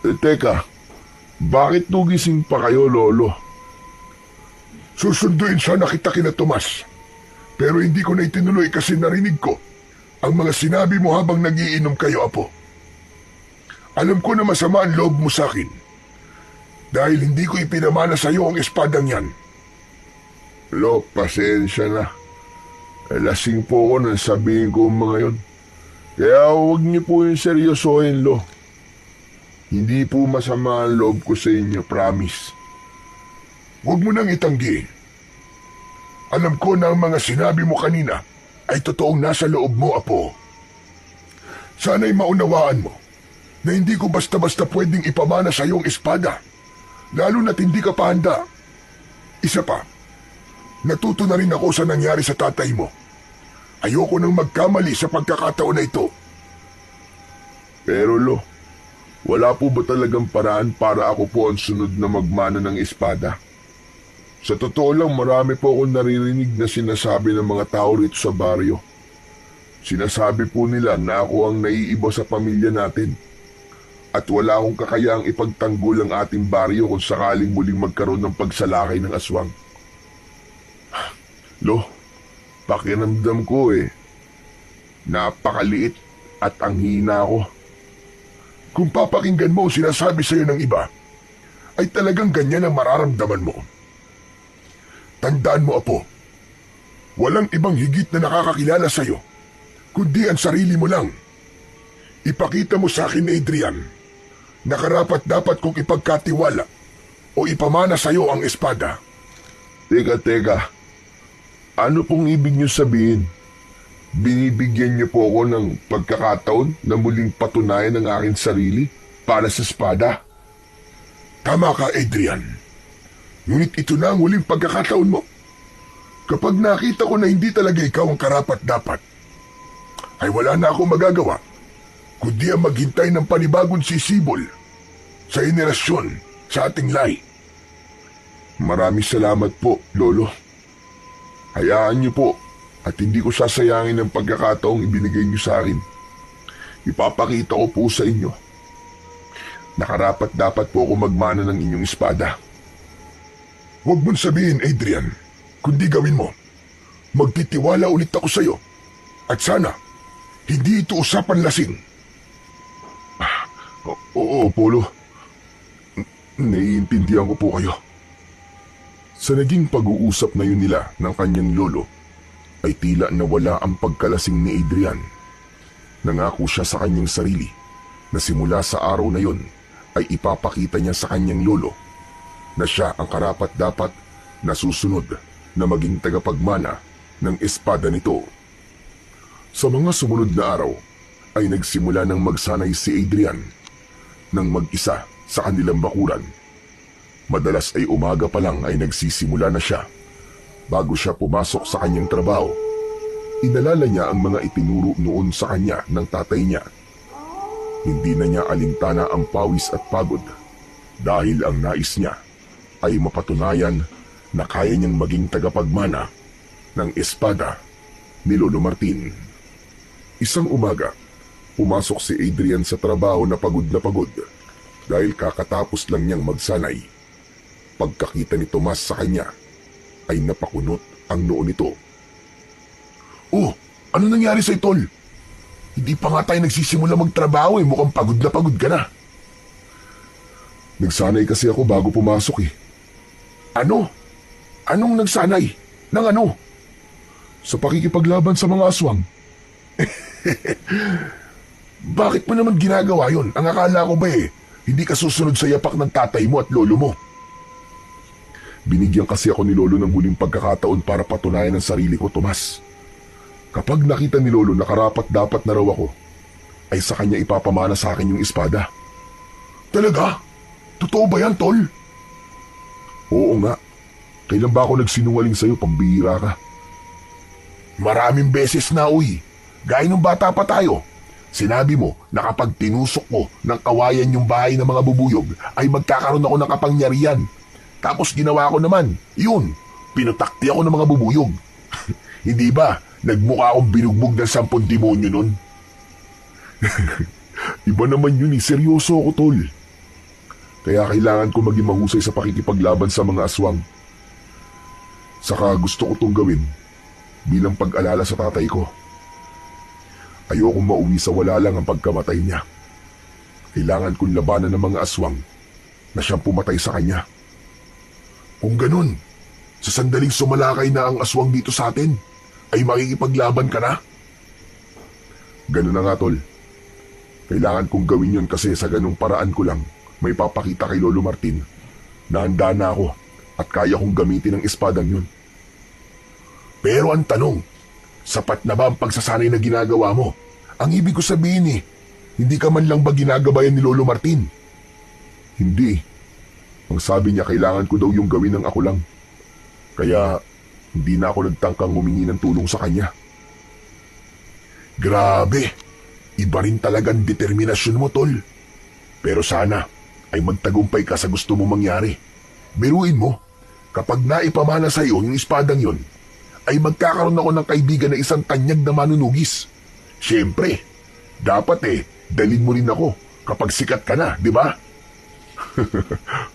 Teka, bakit tugising pa kayo, Lolo? Susunduin sana kita kina Tomas. Pero hindi ko na itinuloy kasi narinig ko ang mga sinabi mo habang nagiinom kayo, Apo. Alam ko na masama ang loob mo sa akin dahil hindi ko ipinamana sa iyo ang espadang yan. Lo, pasensya na. Lasing po ako nang sabihin ko ang mga yon. Kaya huwag niyo po yung seryosohin, Lo. Hindi po masama ang loob ko sa inyo, promise. Huwag mo nang itanggi. Alam ko na ang mga sinabi mo kanina ay totoong nasa loob mo, Apo. Sana'y maunawaan mo na hindi ko basta-basta pwedeng ipamana sa iyong espada, lalo na't hindi ka pa handa. Isa pa, natuto na rin ako sa nangyari sa tatay mo. Ayoko nang magkamali sa pagkakataon na ito. Pero Lo, wala po ba talagang paraan para ako po ang sunod na magmana ng espada? Sa totoo lang, marami po akong naririnig na sinasabi ng mga tao rito sa baryo. Sinasabi po nila na ako ang naiiba sa pamilya natin. At wala akong kakayaang ipagtanggol ang ating baryo kung sakaling muling magkaroon ng pagsalakay ng aswang. Lo, pakiramdam ko napakaliit at ang hina ko. Kung papakinggan mo ang sinasabi sa iyo ng iba, ay talagang ganyan ang mararamdaman mo. Tandaan mo, Apo, walang ibang higit na nakakakilala sa iyo, kundi ang sarili mo lang. Ipakita mo sa akin, Adrian, na karapat-dapat kong ipagkatiwala o ipamana sa iyo ang espada. Teka. Ano pong ibig niyo sabihin? Binibigyan niyo po ako ng pagkakataon na muling patunayan ang aking sarili para sa espada? Tama ka, Adrian. Ngunit ito na ang huling pagkakataon mo. Kapag nakita ko na hindi talaga ikaw ang karapat-dapat, ay wala na akong magagawa, kundi ang maghintay ng panibagong sisibol sa henerasyon sa ating lahi. Maraming salamat po, Lolo. Hayaan niyo po at hindi ko sasayangin ang pagkakataong ibinigay niyo sa akin. Ipapakita ko po sa inyo na karapat-dapat po ako magmana ng inyong espada. Huwag mong sabihin, Adrian, kundi gawin mo. Magtitiwala ulit ako sa iyo. At sana, hindi ito usapan lasing. Oo, Polo. Naiintindihan ko po kayo. Sa naging pag-uusap na yun nila ng kanyang lolo, ay tila nawala ang pagkalasing ni Adrian. Nangako siya sa kanyang sarili na simula sa araw na yon ay ipapakita niya sa kanyang lolo na siya ang karapat-dapat na susunod na maging tagapagmana ng espada nito. Sa mga sumunod na araw ay nagsimula ng magsanay si Adrian nang mag-isa sa kanilang bakuran. Madalas ay umaga pa lang ay nagsisimula na siya. Bago siya pumasok sa kanyang trabaho, inalala niya ang mga itinuro noon sa kanya ng tatay niya. Hindi na niya alintana ang pawis at pagod dahil ang nais niya ay mapatunayan na kaya niyang maging tagapagmana ng espada ni Lolo Martin. Isang umaga, pumasok si Adrian sa trabaho na pagod dahil kakatapos lang niyang magsanay. Pagkakita ni Tomas sa kanya, ay napakunot ang noo nito. Oh, ano nangyari sa'yo, Tol? Hindi pa nga tayo nagsisimula magtrabaho mukhang pagod ka na. Nagsanay kasi ako bago pumasok Ano? Anong nagsanay? Nang ano? Sa pakikipaglaban sa mga aswang. Bakit mo naman ginagawa yon? Ang akala ko ba hindi ka susunod sa yapak ng tatay mo at lolo mo? Binigyan kasi ako ni Lolo ng huling pagkakataon para patunayan ang sarili ko, Tomas. Kapag nakita ni Lolo na karapat-dapat na raw ako, ay sa kanya ipapamana sa akin yung espada. Talaga? Totoo ba yan, Tol? Oo nga. Kailan ba ako nagsinungaling sa'yo? Pambihira ka. Maraming beses na, uy. Gaya nung bata pa tayo. Sinabi mo na kapag tinusok mo ng kawayan yung bahay ng mga bubuyog, ay magkakaroon ako ng kapangyarihan. Tapos ginawa ko naman, yun, pinutakti ako ng mga bubuyog. Hindi ba, nagmukha akong binugbog ng 10 demonyo nun? Iba naman yun seryoso ako, Tol. Kaya kailangan ko maging mahusay sa pakikipaglaban sa mga aswang. Saka gusto ko itong gawin bilang pag-alala sa tatay ko. Ayokong mauwi sa wala lang ang pagkamatay niya. Kailangan kong labanan ng mga aswang na siyang pumatay sa kanya. Kung ganun, sa sandaling sumalakay na ang aswang dito sa atin, ay makikipaglaban ka na? Ganun na nga, Tol. Kailangan kong gawin yun kasi sa ganung paraan ko lang may papakita kay Lolo Martin na handa na ako at kaya kong gamitin ang espadang yun. Pero ang tanong, sapat na ba ang pagsasanay na ginagawa mo? Ang ibig ko sabihin hindi ka man lang ba ginagabayan ni Lolo Martin? Hindi. Ang sabi niya kailangan ko daw yung gawin ng ako lang. Kaya hindi na ako nagtangkang humingi ng tulong sa kanya. Grabe, iba rin talagang determinasyon mo, tol. Pero sana ay magtagumpay ka sa gusto mo mangyari. Biruin mo, kapag naipamana sa iyo yung espadang yon, ay magkakaroon ako ng kaibigan na isang tanyag na manunugis. Siyempre, dapat dalhin mo rin ako kapag sikat ka na, di ba?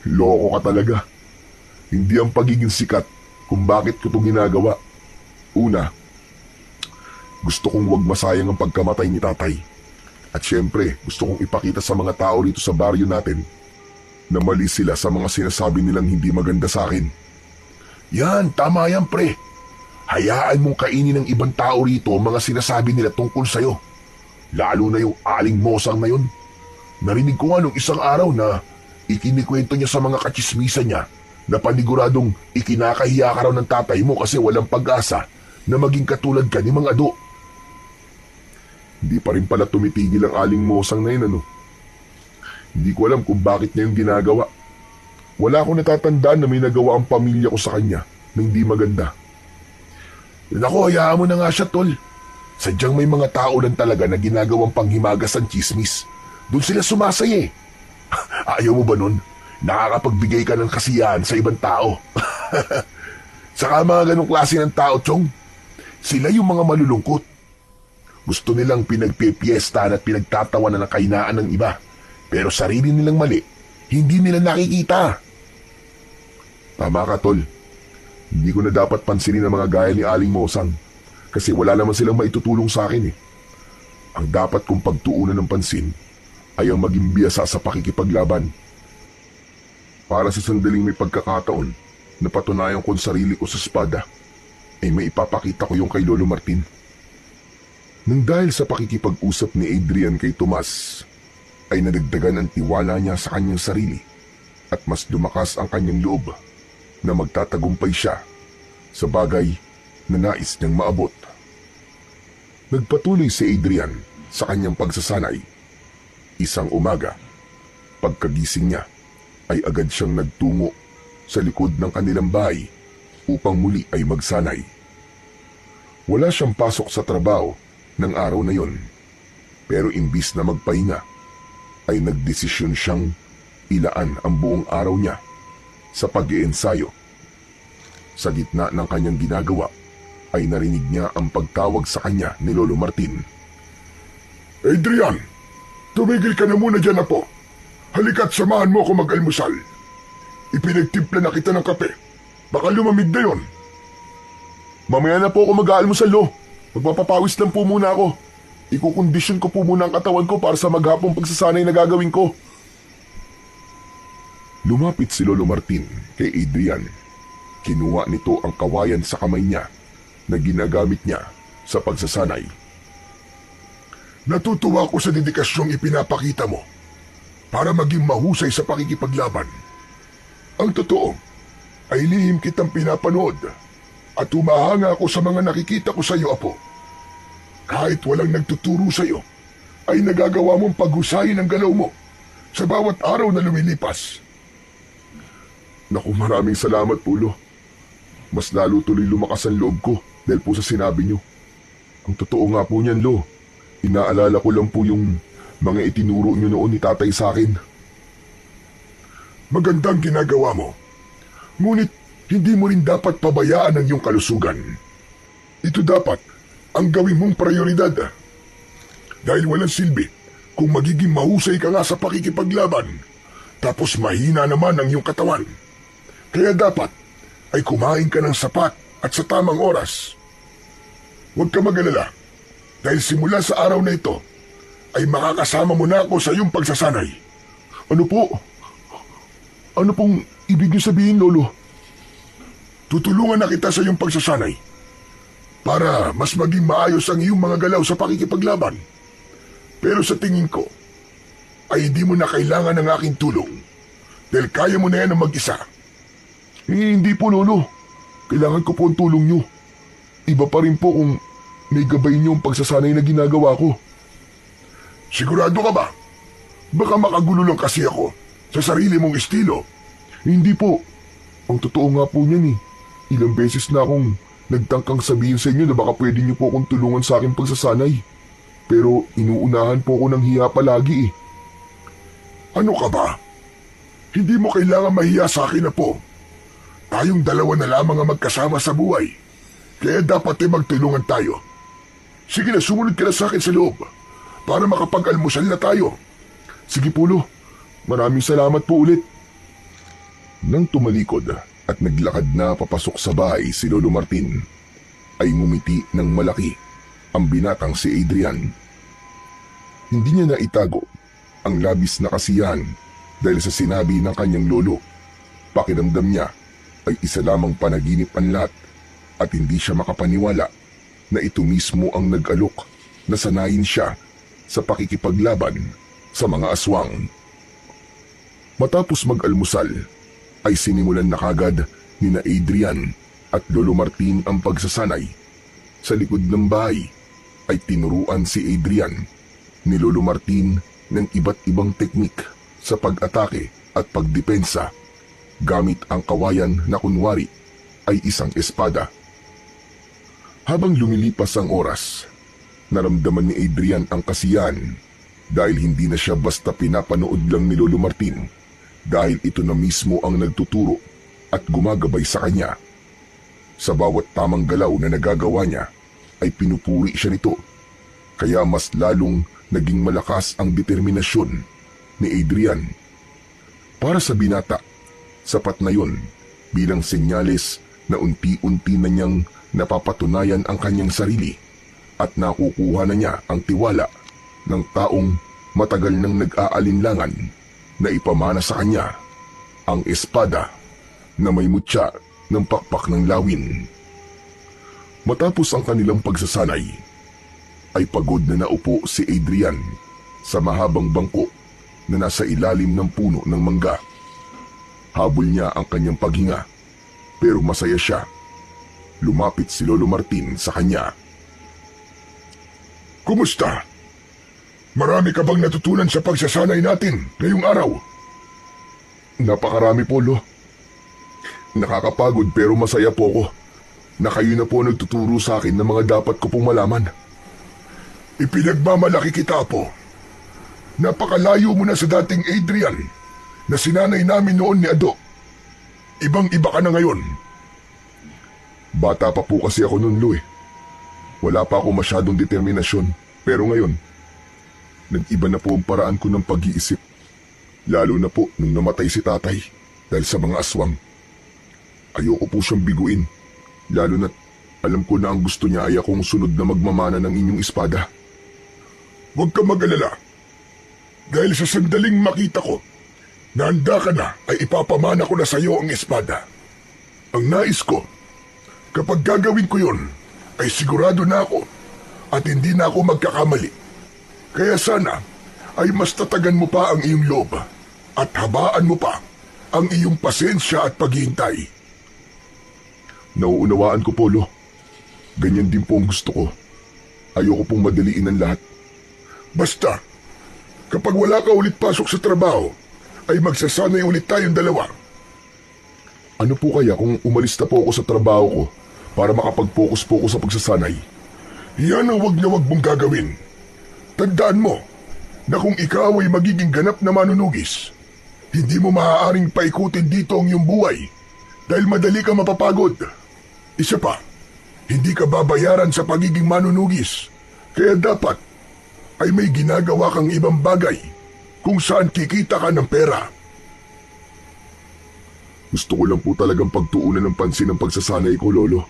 Loko ka talaga. Hindi ang pagiging sikat kung bakit ko ito ginagawa. Una, gusto kong wag masayang ang pagkamatay ni tatay. At syempre, gusto kong ipakita sa mga tao rito sa baryo natin na mali sila sa mga sinasabi nilang hindi maganda sa akin. Yan, tama yan, pre. Hayaan mong kainin ng ibang tao rito ang mga sinasabi nila tungkol sa'yo. Lalo na yung aling mosang na yun. Narinig ko nga nung isang araw na ikinikwento niya sa mga katsismisan niya na paniguradong ikinakahiya ka raw ng tatay mo kasi walang pag-asa na maging katulad ka ni Mang Ado. Hindi pa rin pala tumitigil ang aling mosang na yun, ano? Hindi ko alam kung bakit niya yung ginagawa. Wala akong natatandaan na may nagawa ang pamilya ko sa kanya na hindi maganda. Naku, hayaan mo na nga siya, tol. Sadyang may mga tao lang talaga na ginagawang panghimagas ang chismis. Doon sila sumasaya. Ayaw mo ba nun? Nakakapagbigay ka ng kasiyahan sa ibang tao. Saka mga ganong klase ng tao, Chong. Sila yung mga malulungkot. Gusto nilang pinagpipiestahan at pinagtatawanan ng kahinaan ng iba. Pero sarili nilang mali, hindi nila nakikita. Tama ka, tol. Hindi ko na dapat pansinin ang mga gaya ni Aling Mosang kasi wala naman silang maitutulong sa akin. Ang dapat kong pagtuunan ng pansin ay ang maging biyasa sa pakikipaglaban. Para sa sandaling may pagkakataon na patunayan ko ang sarili ko sa espada, ay may ipapakita ko yung kay Lolo Martin. Nang dahil sa pakikipag-usap ni Adrian kay Tomas, ay nadagdagan ang tiwala niya sa kanyang sarili at mas lumakas ang kanyang loob na magtatagumpay siya sa bagay na nais niyang maabot. Nagpatuloy si Adrian sa kanyang pagsasanay. Isang umaga, pagkagising niya, ay agad siyang nagtungo sa likod ng kanilang bahay upang muli ay magsanay. Wala siyang pasok sa trabaho ng araw na yon, pero imbis na magpahinga, ay nagdesisyon siyang ilaan ang buong araw niya sa pag-iensayo. Sa gitna ng kanyang ginagawa, ay narinig niya ang pagtawag sa kanya ni Lolo Martin. Adrian, tumigil ka na muna dyan, apo. Halika't samahan mo ako mag-almusal. Ipinagtimpla na kita ng kape. Baka lumamig na yon. Mamaya na po ako mag-aalmusal, Lo. Magpapapawis lang po muna ako. Ikukondisyon ko po muna ang katawan ko para sa maghapong pagsasanay na gagawin ko. Lumapit si Lolo Martin kay Adrian. Kinuha nito ang kawayan sa kamay niya na ginagamit niya sa pagsasanay. Natutuwa ko sa dedikasyong ipinapakita mo para maging mahusay sa pakikipaglaban. Ang totoo ay lihim kitang pinapanood at humahanga ako sa mga nakikita ko sa iyo, apo. Kahit walang nagtuturo sa iyo, ay nagagawa mong paghusayin ang galaw mo sa bawat araw na lumilipas. Naku, maraming salamat po, Lo. Mas lalo tuloy lumakas ang loob ko dahil po sa sinabi niyo. Ang totoo nga po niyan, Lo. Inaalala ko lang po yung mga itinuro niyo noon ni tatay sa akin. Magandang ginagawa mo. Ngunit hindi mo rin dapat pabayaan ang iyong kalusugan. Ito dapat ang gawin mong prioridad. Dahil walang silbi kung magiging mahusay ka nga sa pakikipaglaban, tapos mahina naman ang iyong katawan. Kaya dapat ay kumain ka ng sapat at sa tamang oras. Huwag ka mag-alala, dahil simula sa araw na ito, ay makakasama mo na ako sa iyong pagsasanay. Ano po? Ano pong ibig niyo sabihin, Lolo? Tutulungan na kita sa iyong pagsasanay para mas maging maayos ang iyong mga galaw sa pakikipaglaban. Pero sa tingin ko, ay hindi mo na kailangan ng aking tulong dahil kaya mo na yan ang mag-isa. Hindi po, Lolo. Kailangan ko po ang tulong nyo. Iba pa rin po kung may gabay niyo ang pagsasanay na ginagawa ko. Sigurado ka ba? Baka makagulo lang kasi ako sa sarili mong estilo. Hindi po. Ang totoo nga po niyan eh. Ilang beses na akong nagtangkang sabihin sa inyo na baka pwede niyo po akong tulungan sa aking pagsasanay. Pero inuunahan po ako ng hiya palagi eh. Ano ka ba? Hindi mo kailangan mahiya sa akin na po. Tayong dalawa na lamang ang magkasama sa buhay. Kaya dapat magtulungan tayo. Sige na, sumunod ka na sa akin sa loob para makapag-almusal na tayo. Sige po, Lo. Maraming salamat po ulit. Nang tumalikod at naglakad na papasok sa bahay si Lolo Martin, ay ngumiti ng malaki ang binatang si Adrian. Hindi niya naitago ang labis na kasiyahan dahil sa sinabi ng kanyang lolo. Pakiramdam niya ay isa lamang panaginip ang lahat at hindi siya makapaniwala na ito mismo ang nag-alok na sanayin siya sa pakikipaglaban sa mga aswang. Matapos mag-almusal, ay sinimulan na kagad ni na Adrian at Lolo Martin ang pagsasanay. Sa likod ng bahay ay tinuruan si Adrian ni Lolo Martin ng iba't ibang teknik sa pag-atake at pagdepensa gamit ang kawayan na kunwari ay isang espada. Habang lumilipas ang oras, naramdaman ni Adrian ang kasiyahan dahil hindi na siya basta pinapanood lang ni Lolo Martin dahil ito na mismo ang nagtuturo at gumagabay sa kanya. Sa bawat tamang galaw na nagagawa niya ay pinupuri siya nito, kaya mas lalong naging malakas ang determinasyon ni Adrian. Para sa binata, sapat na yun bilang senyales na unti-unti na niyang napapatunayan ang kanyang sarili at nakukuha na niya ang tiwala ng taong matagal nang nag-aalinlangan na ipamana sa kanya ang espada na may mutya ng pakpak ng lawin. Matapos ang kanilang pagsasanay, ay pagod na naupo si Adrian sa mahabang bangko na nasa ilalim ng puno ng mangga. Habol niya ang kanyang paghinga, pero masaya siya. Lumapit si Lolo Martin sa kanya. Kumusta? Marami ka bang natutunan sa pagsasanay natin ngayong araw? Napakarami po, Lo. Nakakapagod pero masaya po ako na kayo na po nagtuturo sa akin ng mga dapat ko pong malaman. Ipinagmamalaki kita po. Napakalayo mo na sa dating Adrian na sinanay namin noon ni Ado. Ibang-iba ka na ngayon. Bata pa po kasi ako noon, Lo eh. Wala pa ako masyadong determinasyon, pero ngayon, nag-iba na po ang paraan ko ng pag-iisip. Lalo na po nung namatay si tatay dahil sa mga aswang. Ayoko po siyang biguin, lalo na't alam ko na ang gusto niya ay akong sunod na magmamana ng inyong espada. Huwag ka mag-alala. Dahil sa sandaling makita ko na handa ka na ay ipapamana ko na sa iyo ang espada. Ang nais ko, kapag gagawin ko yun, ay sigurado na ako at hindi na ako magkakamali. Kaya sana ay mas tatagan mo pa ang iyong loob at habaan mo pa ang iyong pasensya at paghihintay. Nauunawaan ko po, Lo. Ganyan din po ang gusto ko. Ayoko pong madaliin ang lahat. Basta, kapag wala ka ulit pasok sa trabaho, ay magsasanay ulit tayong dalawa. Ano po kaya kung umalis na po ako sa trabaho ko para makapag-focus po ako sa pagsasanay? Yan ang wag na wag mong gagawin. Tandaan mo na kung ikaw ay magiging ganap na manunugis, hindi mo maaaring paikutin dito ang iyong buhay dahil madali ka mapapagod. Isa pa, hindi ka babayaran sa pagiging manunugis, kaya dapat ay may ginagawa kang ibang bagay kung saan kikita ka ng pera. Gusto ko lang po talagang pagtuunan ng pansin ang pagsasanay ko, Lolo.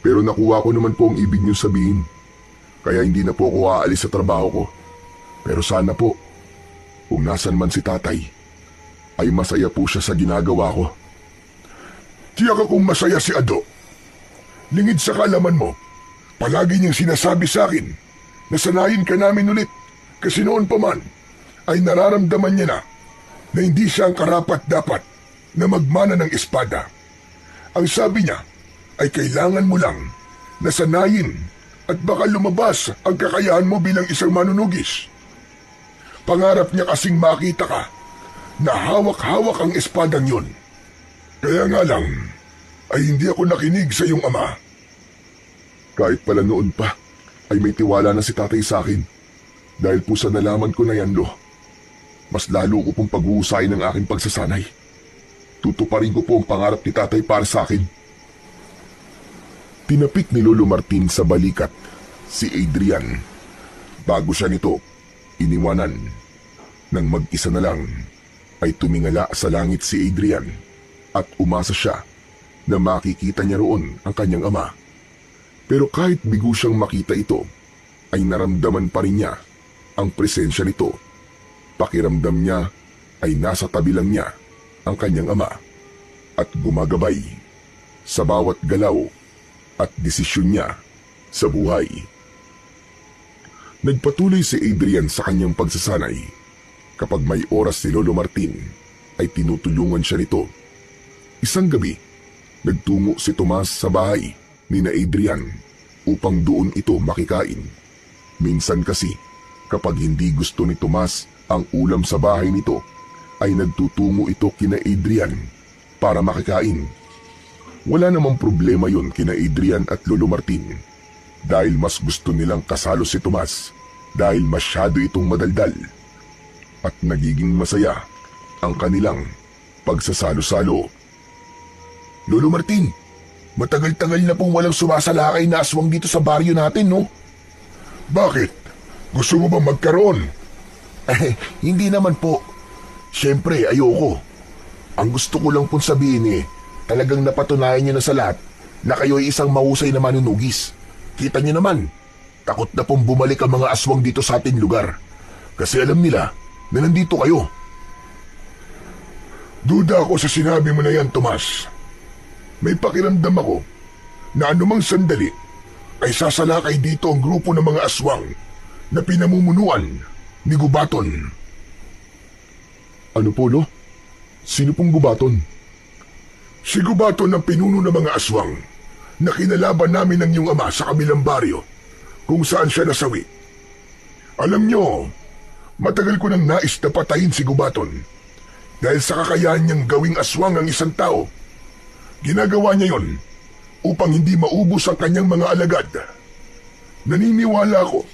Pero nakuha ko naman po ang ibig niyo sabihin. Kaya hindi na po ako aalis sa trabaho ko. Pero sana po, kung nasan man si tatay, ay masaya po siya sa ginagawa ko. Tiyak akong masaya si Ado. Lingid sa kalaman mo, palagi niyang sinasabi sa akin na sanayin ka namin ulit kasi noon pa man ay nararamdaman niya na hindi siya ang karapat-dapat na magmana ng espada. Ang sabi niya ay kailangan mo lang nasanayin at baka lumabas ang kakayahan mo bilang isang manunugis. Pangarap niya kasing makita ka na hawak-hawak ang espadang yun. Kaya nga lang ay hindi ako nakinig sa iyong ama. Kahit pala noon pa, ay may tiwala na si tatay sa akin. Dahil po sa nalaman ko na yan, Lo, mas lalo ko pong pag-uusayin ang aking pagsasanay. Tutuparin ko po ang pangarap ni tatay para sa akin. Tinapik ni Lolo Martin sa balikat si Adrian. Bago siya nito, iniwanan. Nang mag-isa na lang, ay tumingala sa langit si Adrian at umasa siya na makikita niya roon ang kanyang ama. Pero kahit bigo siyang makita ito, ay naramdaman pa rin niya ang presensya nito. Pakiramdam niya ay nasa tabi lang niya ang kanyang ama at gumagabay sa bawat galaw at desisyon niya sa buhay. Nagpatuloy si Adrian sa kanyang pagsasanay. Kapag may oras si Lolo Martin, ay tinutulungan siya nito. Isang gabi, nagtungo si Tomas sa bahay ni na Adrian upang doon ito makikain. Minsan kasi, kapag hindi gusto ni Tomas ang ulam sa bahay nito, ay nagtutungo ito kina Adrian para makikain. Wala namang problema yon kina Adrian at Lolo Martin dahil mas gusto nilang kasalo si Tomas dahil masyado itong madaldal at nagiging masaya ang kanilang pagsasalo-salo. Lolo Martin, matagal-tagal na pong walang sumasalakay na aswang dito sa baryo natin, no? Bakit? Gusto mo ba magkaroon? Hindi naman po. Siyempre, ayoko. Ang gusto ko lang pong sabihin talagang napatunayan niyo na sa lahat na kayo ay isang mahusay na manunugis. Kita niyo naman, takot na pong bumalik ang mga aswang dito sa ating lugar. Kasi alam nila na nandito kayo. Duda ako sa sinabi mo na yan, Tomas. May pakiramdam ako na anumang sandali ay sasalakay dito ang grupo ng mga aswang na pinamumunuan ni Gubaton. Ano po, Lo? Sino pong Gubaton? Si Gubaton ang pinuno ng mga aswang na kinalaban namin ng iyong ama sa kabilang baryo kung saan siya nasawi. Alam nyo, matagal ko nang nais na patayin si Gubaton dahil sa kakayahan niyang gawing aswang ang isang tao. Ginagawa niya yon upang hindi maubos ang kanyang mga alagad. Naniniwala ako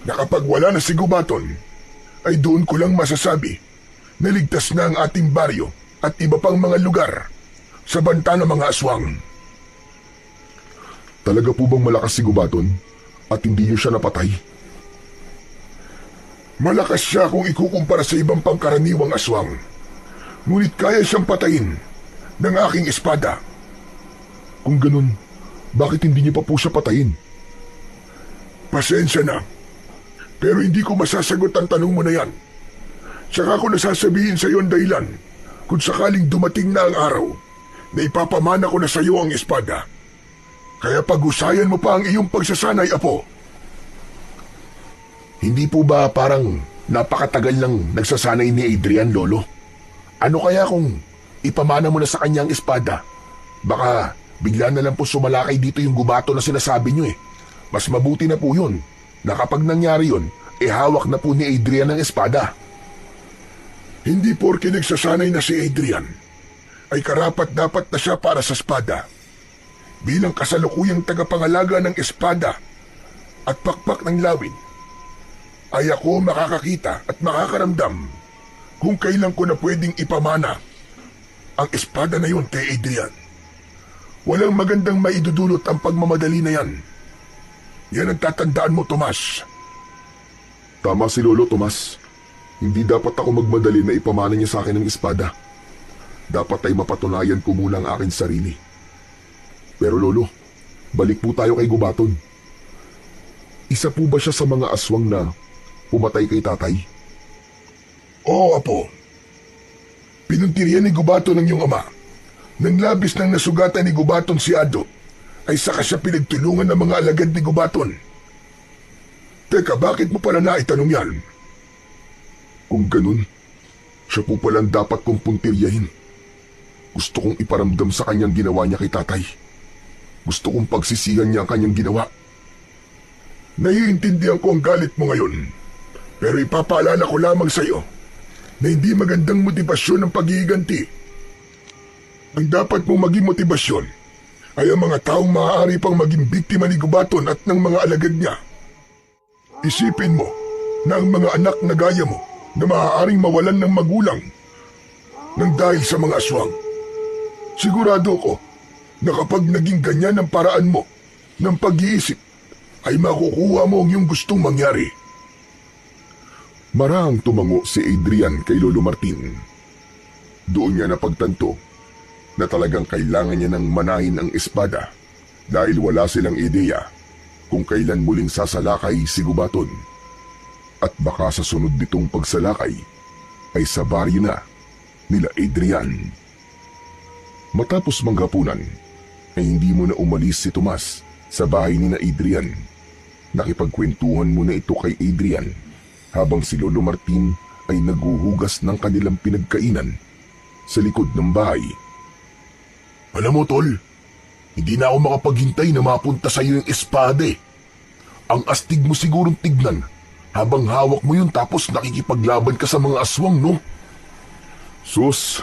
na kapag wala na si Gubaton, ay doon ko lang masasabi na ligtas na ang ating baryo at iba pang mga lugar sa banta ng mga aswang. Talaga po bang malakas si Gubaton at hindi niyo siya napatay? Malakas siya kung ikukumpara sa ibang pangkaraniwang aswang. Ngunit kaya siyang patayin ng aking espada. Kung ganun, bakit hindi niyo pa po siya patayin? Pasensya na, pero hindi ko masasagot ang tanong mo na yan. Tsaka ko nasasabihin sa iyo ang dahilan kung sakaling dumating na ang araw na ipapamana ko na sa iyo ang espada. Kaya pag-usayan mo pa ang iyong pagsasanay, Apo. Hindi po ba parang napakatagal lang nagsasanay ni Adrian, Lolo? Ano kaya kung ipamana mo na sa kanyang espada? Baka bigla na lang po sumalakay dito yung Gubato na sinasabi nyo eh. Mas mabuti na po yun na kapag nangyari yun, hawak na po ni Adrian ang espada. Hindi porke nagsasanay na si Adrian, ay karapat-dapat na siya para sa espada. Bilang kasalukuyang tagapangalaga ng espada at pakpak ng lawin, ay ako makakakita at makakaramdam kung kailan ko na pwedeng ipamana ang espada na yun kay Adrian. Walang magandang maidudulot ang pagmamadali na yan. Yan ang tatandaan mo, Tomas. Tama si Lolo, Tomas. Hindi dapat ako magmadali na ipamana niya sa akin ang espada. Dapat ay mapatunayan ko muna ang aking sarili. Pero Lolo, balik po tayo kay Gubaton. Isa po ba siya sa mga aswang na pumatay kay tatay? Oo, Apo. Pinuntirian ni Gubaton ng iyong ama. Nang labis nang nasugatan ni Gubaton si Ado, ay saka siya pinagtulungan ng mga alagad ni Gubaton. Teka, bakit mo pala naitanong yan? Kung ganun, siya po palang dapat kong puntiryahin. Gusto kong iparamdam sa kanyang ginawa niya kay tatay. Gusto kong pagsisihan niya ang kanyang ginawa. Naiintindihan ko ang galit mo ngayon. Pero ipapaalala ko lamang sa iyo na hindi magandang motibasyon ang paghihiganti. Ang dapat mong maging motibasyon ay ang mga taong maaari pang maging biktima ni Gubaton at ng mga alagad niya. Isipin mo na ang mga anak na gaya mo na maaaring mawalan ng magulang nang dahil sa mga aswang. Sigurado ko na kapag naging ganyan ang paraan mo ng pag-iisip, ay makukuha mo ang iyong gustong mangyari. Marahang tumango si Adrian kay Lolo Martin. Doon niya napagtanto na talagang kailangan niya ng manahin ang espada dahil wala silang ideya kung kailan muling sasalakay si Gubaton. At baka sa sunod nitong pagsalakay ay sa baryo na nila Adrian. Matapos manghapunan ay hindi mo na umalis si Tomas sa bahay ni na Adrian. Nakipagkwentuhan muna ito kay Adrian habang si Lolo Martin ay naghuhugas ng kanilang pinagkainan sa likod ng bahay. Alam mo, Tol, hindi na ako makapaghintay na mapunta sa iyo yung espada eh. Ang astig mo sigurong tignan habang hawak mo yun tapos nakikipaglaban ka sa mga aswang, no? Sus,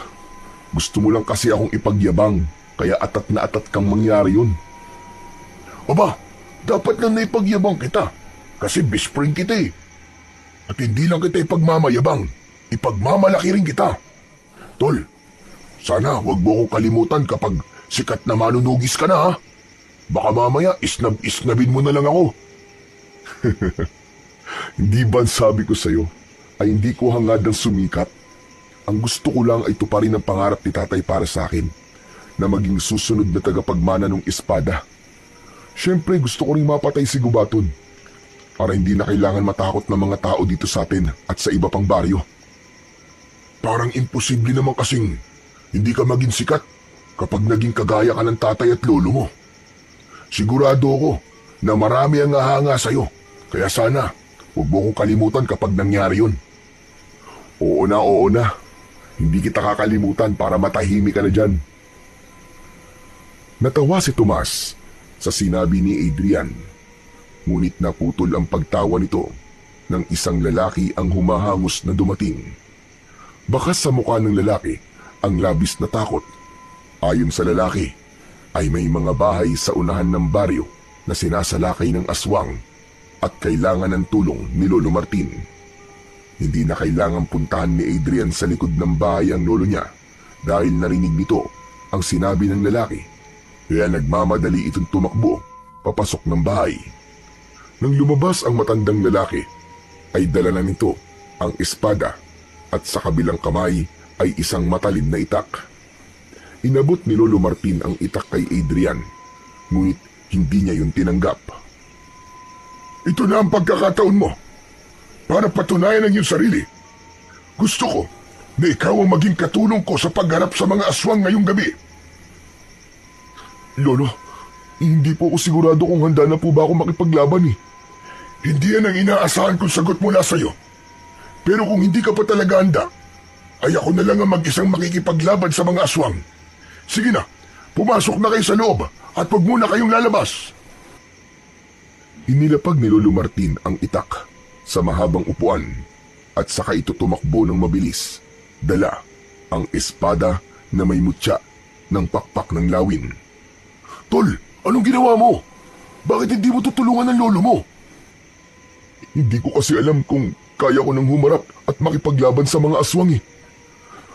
gusto mo lang kasi akong ipagyabang kaya atat na atat kang mangyari yun. Aba, dapat lang na ipagyabang kita kasi best friend kita eh. At hindi lang kita ipagmamayabang, ipagmamalaki rin kita. Tol, sana wag mo kong kalimutan kapag sikat na manunugis ka na ha. Baka mamaya isnabin mo na lang ako. Hindi ba sabi ko sa'yo ay hindi ko hangad ang sumikat? Ang gusto ko lang ay tuparin ang pangarap ni tatay para sa akin na maging susunod na tagapagmana ng espada. Siyempre gusto ko rin mapatay si Gubaton para hindi na kailangan matakot ng mga tao dito sa atin at sa iba pang baryo. Parang imposible naman kasing hindi ka maging sikat kapag naging kagaya ka ng tatay at lolo mo. Sigurado ako na marami ang hahanga sa'yo, kaya sana huwag mo kong kalimutan kapag nangyari yun. Oo na. Hindi kita kakalimutan para matahimik ka na dyan. Natawa si Tomas sa sinabi ni Adrian. Ngunit naputol ang pagtawa nito ng isang lalaki ang humahangos na dumating. Bakas sa mukha ng lalaki ang labis na takot. Ayon sa lalaki ay may mga bahay sa unahan ng baryo na sinasalakay ng aswang at kailangan ng tulong ni Lolo Martin. Hindi na kailangang puntahan ni Adrian sa likod ng bahay ang lolo niya dahil narinig nito ang sinabi ng lalaki. Kaya nagmamadali itong tumakbo papasok ng bahay. Nang lumabas ang matandang lalaki ay dala na nito ang espada at sa kabilang kamay ay isang matalim na itak. Inabot ni Lolo Martin ang itak kay Adrian, ngunit hindi niya yun tinanggap. Ito na ang pagkakataon mo para patunayan ang iyong sarili. Gusto ko na ikaw ang maging katulong ko sa pagharap sa mga aswang ngayong gabi. Lolo, hindi po ako sigurado kung handa na po ba ako makipaglaban eh. Hindi yan ang inaasahan kong sagot mula sa iyo. Pero kung hindi ka pa talaga handa, ay ako na lang ang mag-isang makikipaglaban sa mga aswang. Sige na, pumasok na kayo sa loob at huwag muna kayong lalabas. Inilapag ni Lolo Martin ang itak sa mahabang upuan at saka ito tumakbo ng mabilis. Dala ang espada na may mutya ng pakpak ng lawin. Tol, anong ginawa mo? Bakit hindi mo tutulungan ng lolo mo? Hindi ko kasi alam kung kaya ko nang humarap at makipaglaban sa mga aswang eh.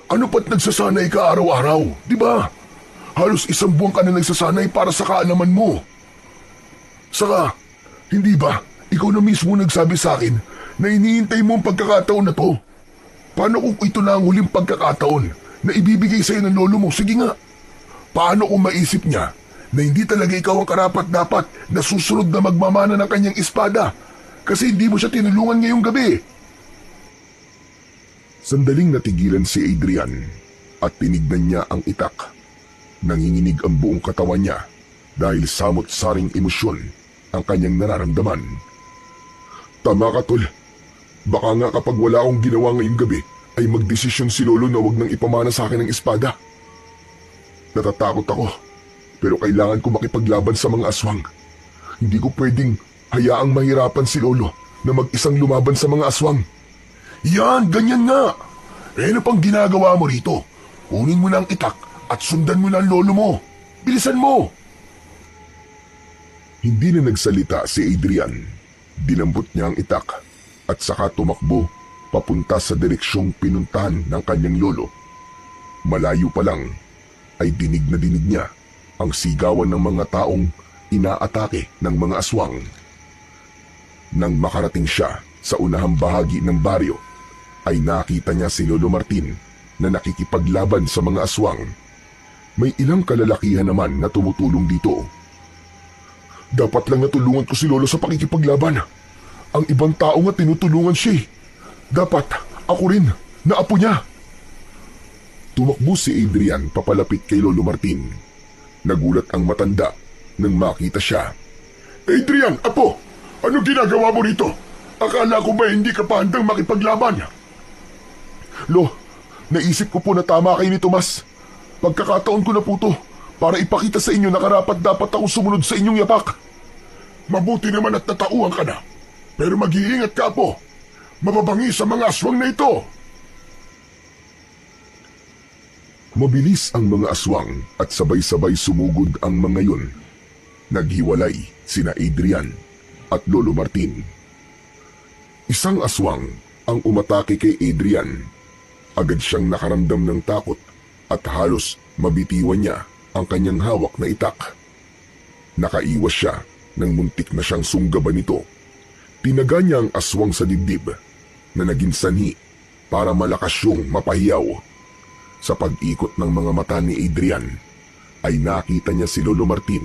Ano pa't nagsasanay ka araw-araw, di ba? Halos 1 buwan ka na nagsasanay para sa kaalaman mo. Saka, hindi ba, ikaw na mismo nagsabi sa akin na iniintay mo ang pagkakataon na to? Paano kung ito na ang huling pagkakataon na ibibigay sa'yo ng lolo mo? Sige nga, paano kung maisip niya na hindi talaga ikaw ang karapat-dapat na susunod na magmamana ng kanyang espada kasi hindi mo siya tinulungan ngayong gabi? Sandaling natigilan si Adrian at tinignan niya ang itak. Nanginginig ang buong katawan niya dahil samot-saring emosyon ang kanyang nararamdaman. Tama ka, Tol. Baka nga kapag wala akong ginawa ngayong gabi ay magdesisyon si Lolo na wag nang ipamana sa akin ng espada. Natatakot ako, pero kailangan ko makipaglaban sa mga aswang. Hindi ko pwedeng hayaang mahirapan si Lolo na mag-isang lumaban sa mga aswang. Yan, ganyan nga. Ano pang ginagawa mo rito? Kunin mo na ang itak at sundan mo na ang lolo mo. Bilisan mo! Hindi na nagsalita si Adrian. Dinambot niya ang itak at saka tumakbo papunta sa direksyong pinuntahan ng kanyang lolo. Malayo pa lang ay dinig na dinig niya ang sigawan ng mga taong inaatake ng mga aswang. Nang makarating siya sa unahang bahagi ng baryo, ay nakita niya si Lolo Martin na nakikipaglaban sa mga aswang. May ilang kalalakihan naman na tumutulong dito. Dapat lang natulungan ko si Lolo sa pakikipaglaban. Ang ibang tao nga tinutulungan siya. Dapat ako rin, na apo niya. Tumakbo si Adrian papalapit kay Lolo Martin. Nagulat ang matanda nang makita siya. Adrian, apo! Ano ginagawa mo rito? Akala ko ba hindi ka pa handang makipaglaban? Lo, naisip ko po na tama kayo ni Tomas. Pagkakataon ko na po to para ipakita sa inyo na karapat-dapat akong sumunod sa inyong yapak. Mabuti naman at natauhan ka na. Pero mag-iingat ka po. Mababangi sa mga aswang na ito. Mabilis ang mga aswang at sabay-sabay sumugod ang mga yun. Naghiwalay sina Adrian at Lolo Martin. Isang aswang ang umatake kay Adrian. Agad siyang nakaramdam ng takot at halos mabitiwan niya ang kanyang hawak na itak. Nakaiwas siya nang muntik na siyang sunggaban nito. Tinaga niya ang aswang sa dibdib na naging sanhi para malakas siyang mapahiyaw. Sa pag-ikot ng mga mata ni Adrian, ay nakita niya si Lolo Martin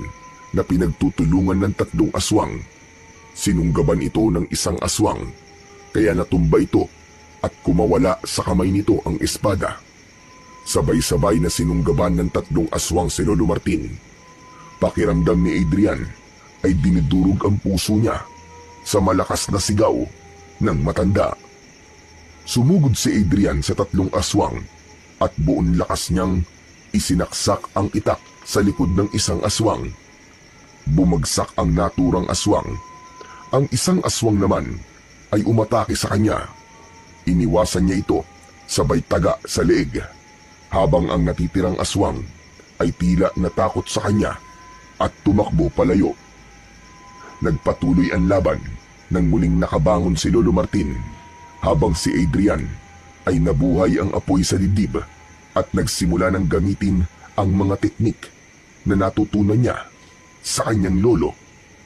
na pinagtutulungan ng 3 aswang. Sinunggaban ito ng isang aswang, kaya natumba ito at kumawala sa kamay nito ang espada. Sabay-sabay na sinunggaban ng 3 aswang si Lolo Martin. Pakiramdam ni Adrian ay dinidurog ang puso niya sa malakas na sigaw ng matanda. Sumugod si Adrian sa 3 aswang at buong lakas niyang isinaksak ang itak sa likod ng isang aswang. Bumagsak ang naturang aswang. Ang isang aswang naman ay umatake sa kanya. Iniwasan niya ito sabay taga sa leeg, habang ang natitirang aswang ay tila natakot sa kanya at tumakbo palayo. Nagpatuloy ang laban nang muling nakabangon si Lolo Martin, habang si Adrian ay nabuhay ang apoy sa dibdib at nagsimula ng gamitin ang mga teknik na natutunan niya sa kanyang lolo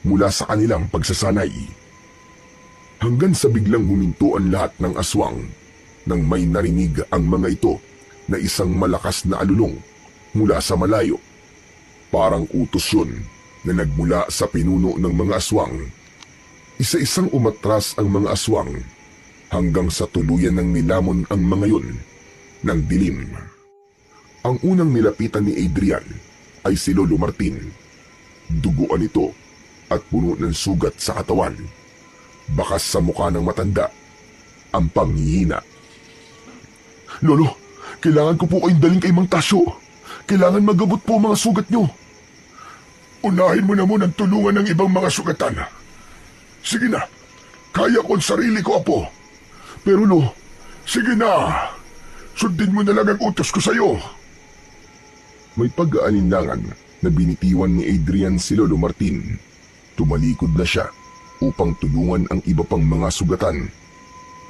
mula sa kanilang pagsasanay. Hanggang sa biglang huminto ang lahat ng aswang nang may narinig ang mga ito na isang malakas na alulong mula sa malayo. Parang utos yun na nagmula sa pinuno ng mga aswang. Isa-isang umatras ang mga aswang hanggang sa tuluyan ng nilamon ang mga yun ng dilim. Ang unang nilapitan ni Adrian ay si Lolo Martin. Duguan ito at puno ng sugat sa katawan. Bakas sa mukha ng matanda ang panghihina. Lolo, kailangan ko po kayong daling kay Mang Tasyo. Kailangan magabot po mga sugat nyo. Unahin mo na munang tulungan ng ibang mga sugatan. Sige na, kaya ko ang sarili ko, apo. Pero Lo, sige na. Sundin mo na lang ang utos ko sa'yo. May pag-aalinlangan na binitiwan ni Adrian si Lolo Martin. Tumalikod na siya upang tulungan ang iba pang mga sugatan.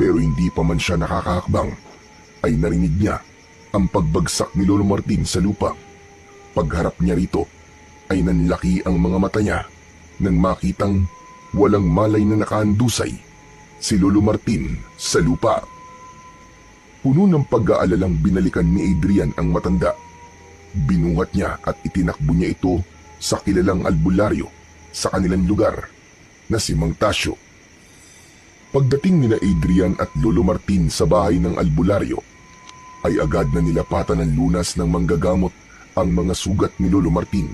Pero hindi pa man siya nakakahakbang, ay narinig niya ang pagbagsak ni Lolo Martin sa lupa. Pagharap niya rito, ay nanlaki ang mga mata niya nang makitang walang malay na nakahandusay si Lolo Martin sa lupa. Puno ng pag-aalalang binalikan ni Adrian ang matanda. Binuhat niya at itinakbo niya ito sa kilalang albularyo sa kanilang lugar na si Mang Tasyo. Pagdating nila Adrian at Lolo Martin sa bahay ng albularyo, ay agad na nilapatan ng lunas ng manggagamot ang mga sugat ni Lolo Martin.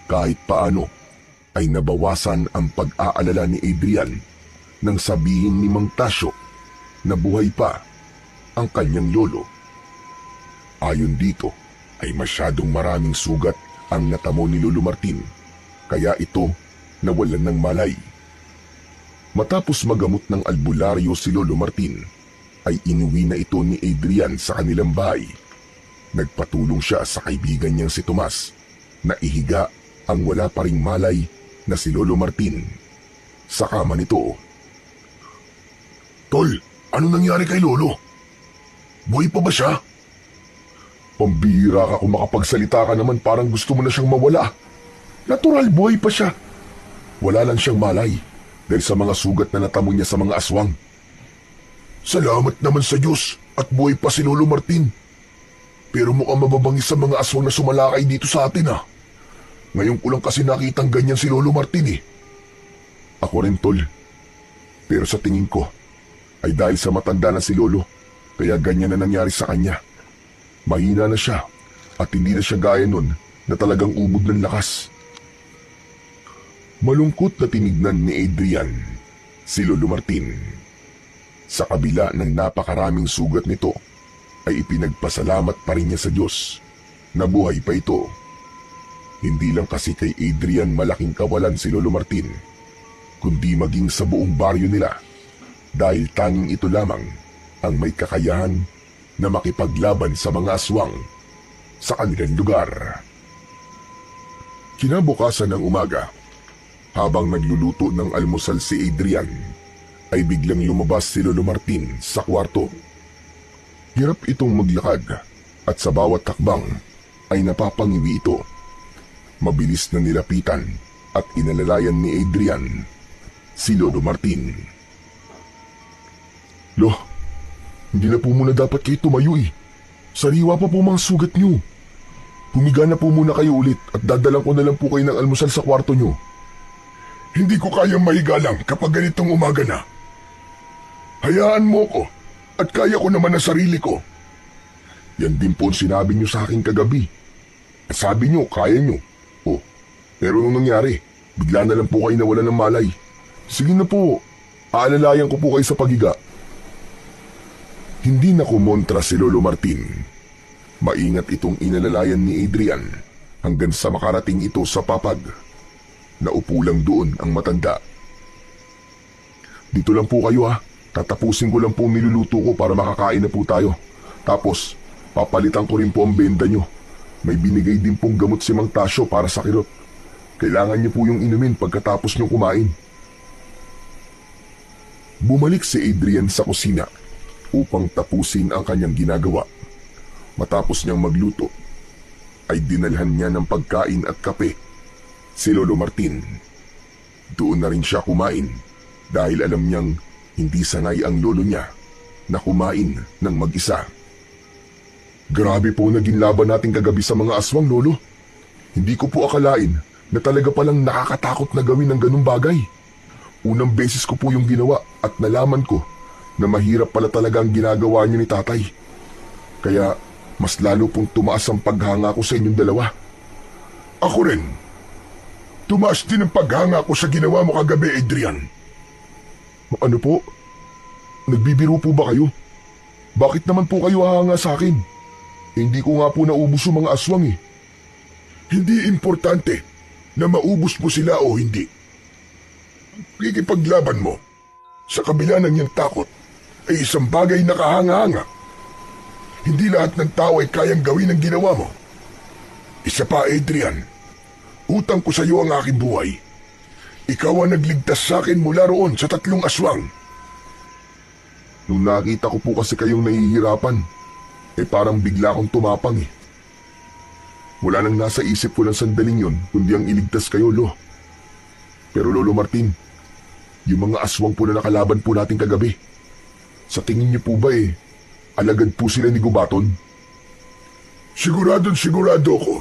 Kahit paano ay nabawasan ang pag-aalala ni Adrian nang sabihin ni Mang Tasyo na buhay pa ang kanyang lolo. Ayon dito, ay masyadong maraming sugat ang natamo ni Lolo Martin, kaya ito nawalan ng malay. Matapos magamot ng albularyo si Lolo Martin, ay inuwi na ito ni Adrian sa kanilang bahay. Nagpatulong siya sa kaibigan niyang si Tomas na ihiga ang wala pa ring malay na si Lolo Martin sa kama nito. Tol, ano nangyari kay Lolo? Buhay pa ba siya? Pambihira ka kung makapagsalita ka naman, parang gusto mo na siyang mawala. Natural, buhay pa siya. Wala lang siyang malay dahil sa mga sugat na natamo niya sa mga aswang. Salamat naman sa Diyos at buhay pa si Lolo Martin. Pero mukhang mababangis sa mga aswang na sumalakay dito sa atin ah. Ngayon ko lang kasi nakitang ganyan si Lolo Martin eh. Ako rin, Tol. Pero sa tingin ko ay dahil sa matanda na si Lolo, kaya ganyan na nangyari sa kanya. Mahina na siya at hindi na siya gaya nun na talagang ubod ng lakas. Malungkot na tinignan ni Adrian si Lolo Martin. Sa kabila ng napakaraming sugat nito, ay ipinagpasalamat pa rin niya sa Diyos na buhay pa ito. Hindi lang kasi kay Adrian malaking kawalan si Lolo Martin, kundi maging sa buong baryo nila, dahil tanging ito lamang ang may kakayahan na makipaglaban sa mga aswang sa kanilang lugar. Kinabukasan ng umaga, habang nagluluto ng almusal si Adrian, ay biglang lumabas si Lolo Martin sa kwarto. Hirap itong maglakad at sa bawat takbang ay napapangiwi ito. Mabilis na nilapitan at inalalayan ni Adrian si Lolo Martin. Lo, hindi na po muna dapat kayo tumayo eh. Sariwa pa po mga sugat nyo. Humiga na po muna kayo ulit at dadalang ko na lang po kayo ng almusal sa kwarto nyo. Hindi ko kayang mahiga lang kapag ganitong umaga na. Hayaan mo ko at kaya ko naman ang sarili ko. Yan din po ang sinabi nyo sa akin kagabi. At sabi nyo, kaya nyo. Oh, pero nung nangyari, bigla na lang po kayo nawala ng malay. Sige na po, aalalayan ko po kayo sa pagiga. Hindi na kumontra si Lolo Martin. Maingat itong inalalayan ni Adrian hanggang sa makarating ito sa papag. Naupo lang doon ang matanda. Dito lang po kayo ha. Tatapusin ko lang po ang niluluto ko para makakain na po tayo. Tapos, papalitan ko rin po ang benda nyo. May binigay din pong gamot si Mang Tasyo para sa kirot. Kailangan niyo po yung inumin pagkatapos nyo kumain. Bumalik si Adrian sa kusina upang tapusin ang kanyang ginagawa. Matapos niyang magluto, ay dinalhan niya ng pagkain at kape si Lolo Martin. Doon na rin siya kumain dahil alam niyang hindi sanay ang lolo niya na kumain ng mag-isa. Grabe po naging laban natin kagabi sa mga aswang, Lolo. Hindi ko po akalain na talaga palang nakakatakot na gawin ng ganung bagay. Unang beses ko po yung ginawa at nalaman ko na mahirap pala talaga ang ginagawa niyo ni tatay. Kaya mas lalo pong tumaas ang paghanga ko sa inyong dalawa. Ako rin. Tumaas din ang paghanga ko sa ginawa mo kagabi, Adrian. Ano po? Nagbibiro po ba kayo? Bakit naman po kayo hahanga sa akin? Hindi ko nga po naubos yung mga aswang eh. Hindi importante na maubos mo sila o hindi. Ang pagkikipaglaban mo sa kabila ng iyong takot ay isang bagay na kahanga-hanga. Hindi lahat ng tao ay kayang gawin ang ginawa mo. Isa pa, Adrian, utang ko sa iyo ang aking buhay. Ikaw ang nagligtas sa akin mula roon sa 3 aswang. Nung nakita ko po kasi kayong nahihirapan, parang bigla akong tumapang eh. Wala nang nasa isip ko ng sandaling yon kundi ang iligtas kayo, Lo. Pero Lolo Martin, yung mga aswang po na nakalaban po natin kagabi, sa tingin niyo po ba alagad po sila ni Gubaton? Sigurado ko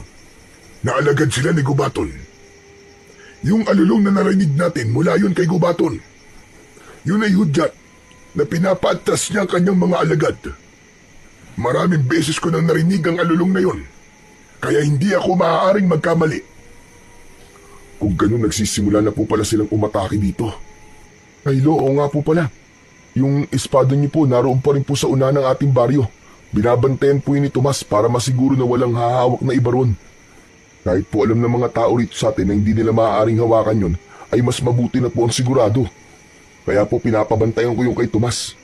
na alagad sila ni Gubaton. Yung alulong na narinig natin mula yun kay Gubaton. Yun ay hudyat na pinapaatras niya ang kanyang mga alagad. Maraming beses ko nang narinig ang alulong na yun, kaya hindi ako maaaring magkamali. Kung ganun, nagsisimula na po pala silang umatake dito. Ay, Lo, oo nga po pala. Yung espada niyo po naroon pa rin po sa una ng ating baryo. Binabantayan po yun ni Tomas para masiguro na walang hahawak na iba ron. Kahit po alam ng mga tao rito sa atin na hindi nila maaaring hawakan yun, ay mas mabuti na po ang sigurado. Kaya po pinapabantayan ko yung kay Tomas.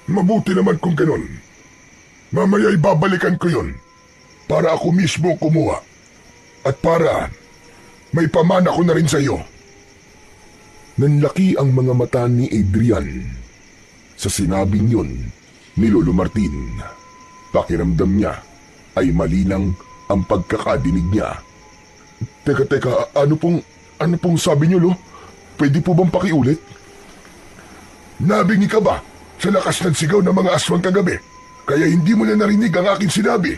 Mabuti naman kung ganun. Mamaya ibabalikan ko yun para ako mismo kumuha at para may pamana ko na rin sa iyo. Nanlaki ang mga mata ni Adrian sa sinabing yun ni Lolo Martin. Pakiramdam niya ay malilang ang pagkakadinig niya. Teka, ano pong sabi niyo, Lo? Pwede po bang pakiulit? Nabingi ka ba sa lakas ng sigaw ng mga aswang kagabi? Kaya hindi mo na narinig ang aking sinabi.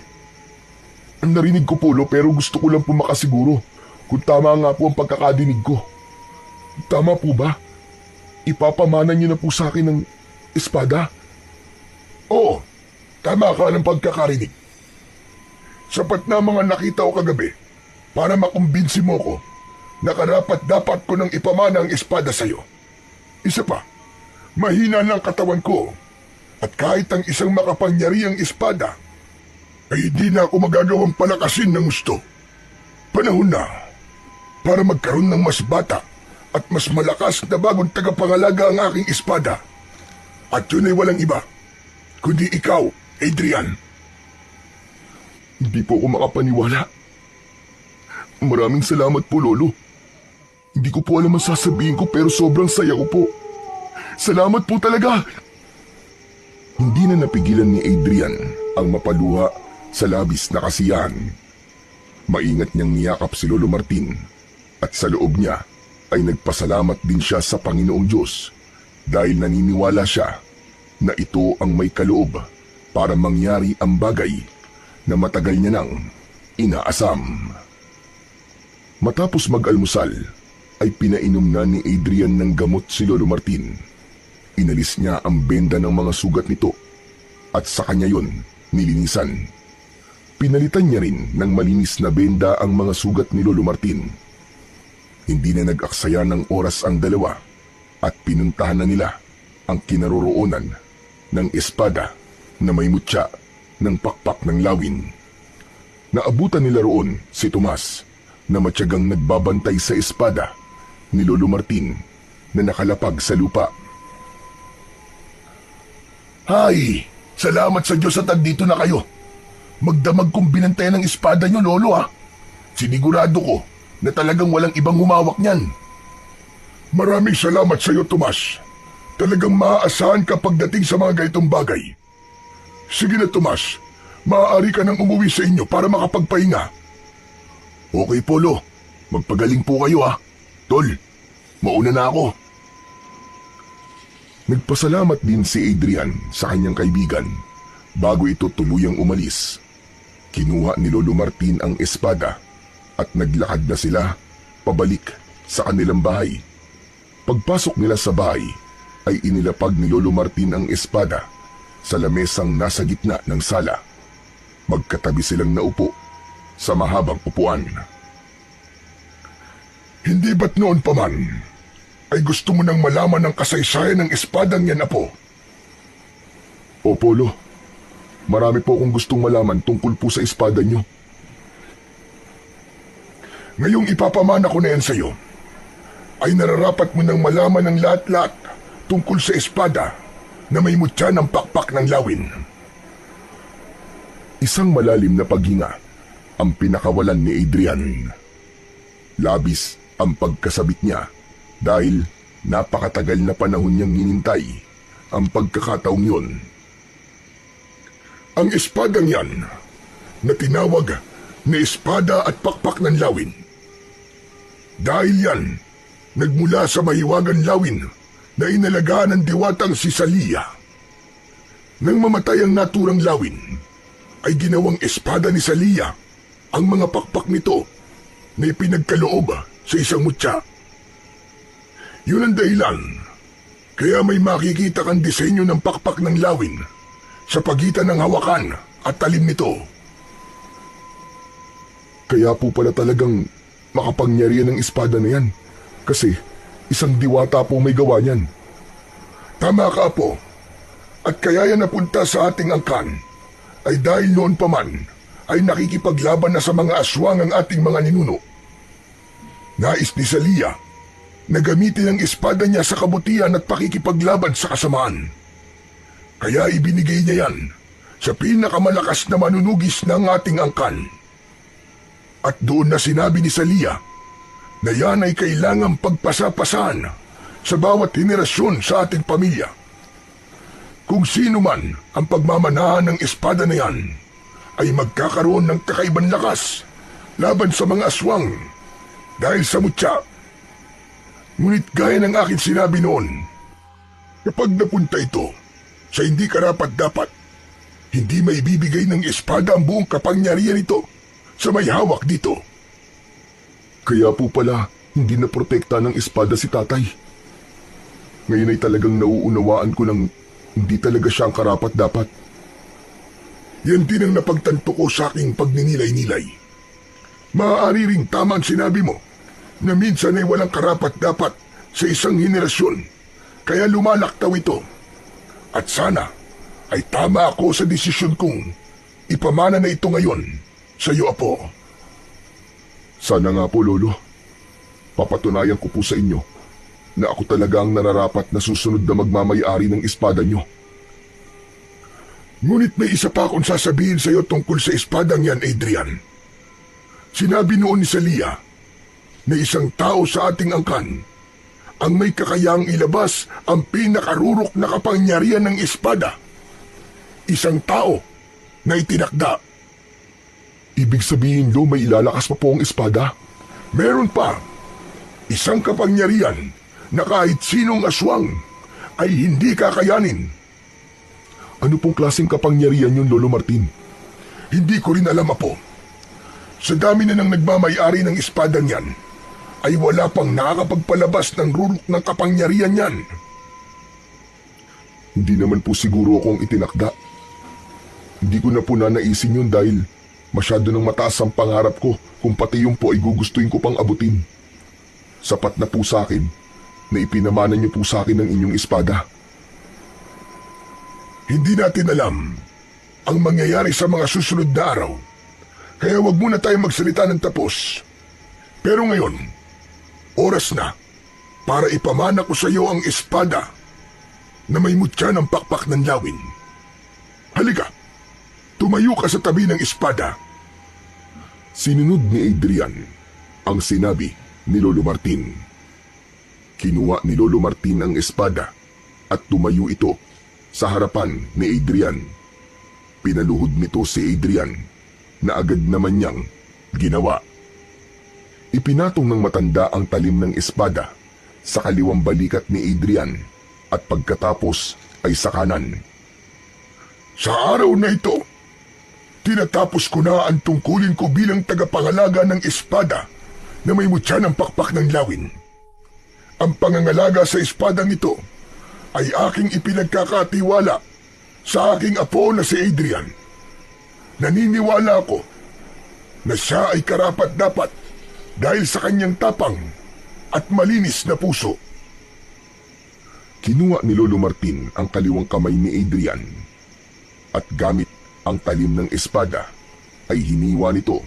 Ang narinig ko po, Lo, pero gusto ko lang po makasiguro kung tama nga po ang pagkakadinig ko. Tama po ba? Ipapamana niyo na po sa akin ng espada? Oo, tama ka ng pagkakarinig. Sapat na mga nakita ko kagabi para makumbinsi mo ko na karapat-dapat ko nang ipamana ang espada sa'yo. Isa pa, mahina ng katawan ko at kahit ang isang makapangyarihang espada ay hindi na ako magagawang palakasin ng gusto. Panahon na para magkaroon ng mas bata at mas malakas na bagong tagapangalaga ang aking espada. At yun ay walang iba kundi ikaw, Adrian. Hindi po ako makapaniwala. Maraming salamat po, Lolo. Hindi ko po alam ang sasabihin ko pero sobrang saya ko po. Salamat po talaga! Hindi na napigilan ni Adrian ang mapaluha sa labis na kasiyahan. Maingat niyang niyakap si Lolo Martin at sa loob niya ay nagpasalamat din siya sa Panginoong Diyos dahil naniniwala siya na ito ang may kaloob para mangyari ang bagay na matagal niya nang inaasam. Matapos mag-almusal, ay pinainom na ni Adrian ng gamot si Lolo Martin. Inalis niya ang benda ng mga sugat nito at sa kanya yon nilinisan. Pinalitan niya rin ng malinis na benda ang mga sugat ni Lolo Martin. Hindi na nag-aksaya ng oras ang dalawa at pinuntahan na nila ang kinaroroonan ng espada na may mutya ng pakpak ng lawin. Naabutan nila roon si Tomas na matyagang nagbabantay sa espada ni Lolo Martin na nakalapag sa lupa. Hay! Salamat sa Diyos at dito na kayo. Magdamag kong binantayan ng espada niyo, Lolo, ha? Sinigurado ko na talagang walang ibang humawak niyan. Maraming salamat sa iyo, Tomas. Talagang maaasahan ka pagdating sa mga ganitong bagay. Sige na, Tomas. Maaari ka nang umuwi sa inyo para makapagpahinga. Okay, Polo. Magpagaling po kayo, ha? Tol, mauna na ako. Nagpasalamat din si Adrian sa kanyang kaibigan bago ito tuluyang umalis. Kinuha ni Lolo Martin ang espada at naglakad na sila pabalik sa kanilang bahay. Pagpasok nila sa bahay ay inilapag ni Lolo Martin ang espada sa lamesang nasa gitna ng sala. Magkatabi silang naupo sa mahabang upuan. Hindi ba't noon pa man ay gusto mo nang malaman ang kasaysayan ng espadang yan, Apo? O Polo, marami po akong gustong malaman tungkol po sa espada niyo. Ngayong ipapamana ko na yan sa iyo, ay nararapat mo nang malaman ang lahat-lahat tungkol sa espada na may mutya ng pakpak ng lawin. Isang malalim na paghinga ang pinakawalan ni Adrian. Labis ang pagkasabit niya dahil napakatagal na panahon niyang hinintay ang pagkakataong yun. Ang espadang yan na tinawag na espada at pakpak ng lawin. Dahil yan, nagmula sa mahiwagang lawin na inalagaan ng diwatang si Salia. Nang mamatay ang naturang lawin, ay ginawang espada ni Salia ang mga pakpak nito na ipinagkaloob sa isang mutya. Yun ang dahilan, kaya may makikita kang disenyo ng pakpak ng lawin sa pagitan ng hawakan at talim nito. Kaya po pala talagang makapangyarihan ng espada na yan kasi isang diwata po may gawa niyan. Tama ka, Apo. At kaya yan napunta sa ating angkan ay dahil noon pa man ay nakikipaglaban na sa mga aswang ang ating mga ninuno. Nais ni Salia na gamitin ang espada niya sa kabutihan at pakikipaglaban sa kasamaan. Kaya ibinigay niya yan sa pinakamalakas na manunugis ng ating angkan. At doon na sinabi ni Salia na yan ay kailangang pagpasapasan sa bawat henerasyon sa ating pamilya. Kung sino man ang pagmamanahan ng espada na yan ay magkakaroon ng kakaibang lakas laban sa mga aswang dahil sa mutya. Ngunit gaya ng akin sinabi noon, kapag napunta ito sa hindi karapat-dapat, hindi may bibigay ng espada ang buong kapangyarihan nito sa may hawak dito. Kaya po pala, hindi na protekta ng espada si tatay. Ngayon ay talagang nauunawaan ko ng hindi talaga siya ang karapat-dapat. Yan din ang napagtanto ko sa aking pagninilay-nilay. Maaari ring tama ang sinabi mo na minsan ay walang karapat-dapat sa isang henerasyon, kaya lumalaktaw ito. At sana ay tama ako sa desisyon kong ipamana na ito ngayon sa iyo, Apo. Sana nga po, Lolo. Papatunayan ko po sa inyo na ako talaga ang nararapat na susunod na magmamay-ari ng espada nyo. Ngunit may isa pa akong sasabihin sa iyo tungkol sa espadang yan, Adrian. Sinabi noon ni Salia na isang tao sa ating angkan ang may kakayahang ilabas ang pinakarurok na kapangyarihan ng espada. Isang tao na itinakda. Ibig sabihin, Lo, may ilalakas pa po ang espada? Meron pa. Isang kapangyarihan na kahit sinong aswang ay hindi kakayanin. Ano pong klaseng kapangyarihan yun, Lolo Martin? Hindi ko rin alam, Apo. Sa dami na ng nagmamay-ari ng espadang yan, ay wala pang nakakapagpalabas ng rurok ng kapangyarihan yan. Hindi naman po siguro akong itinakda. Hindi ko na po nanaisin yun dahil masyado nang mataas ang pangarap ko kung pati yung po ay gugustuhin ko pang abutin. Sapat na po sa akin na ipinamana niyo po sa akin ang inyong espada. Hindi natin alam ang mangyayari sa mga susunod na araw, kaya wag muna tayo magsalita ng tapos. Pero ngayon, oras na para ipamana ko sa iyo ang espada na may mutya ng pakpak ng lawin. Halika, tumayo ka sa tabi ng espada. Sinunod ni Adrian ang sinabi ni Lolo Martin. Kinuha ni Lolo Martin ang espada at tumayo ito sa harapan ni Adrian. Pinaluhod nito si Adrian na agad naman niyang ginawa. Ipinatong ng matanda ang talim ng espada sa kaliwang balikat ni Adrian at pagkatapos ay sa kanan. Sa araw na ito, tinatapos ko na ang tungkulin ko bilang tagapangalaga ng espada na may mutya ng pakpak ng lawin. Ang pangangalaga sa espadang ito ay aking ipinagkakatiwala sa aking apo na si Adrian. Naniniwala ako na siya ay karapat-dapat dahil sa kanyang tapang at malinis na puso. Kinuha ni Lolo Martin ang kaliwang kamay ni Adrian at gamit ang talim ng espada ay hiniwa nito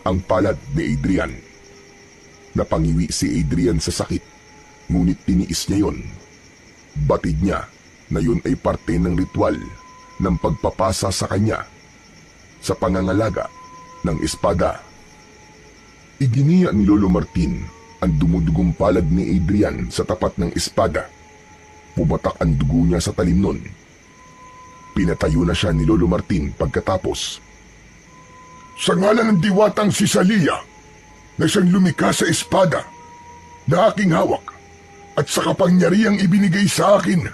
ang palad ni Adrian. Napangiwi si Adrian sa sakit, ngunit tiniis niya yon. Batid niya na yun ay parte ng ritual ng pagpapasa sa kanya sa pangangalaga ng espada. Iginiya ni Lolo Martin ang dumudugong palad ni Adrian sa tapat ng espada. Pumatak ang dugo niya sa talim nun. Pinatayo na siya ni Lolo Martin pagkatapos. Sa ngalan ng diwatang si Salia na siyang lumikha sa espada na aking hawak at sa kapangyarihang ibinigay sa akin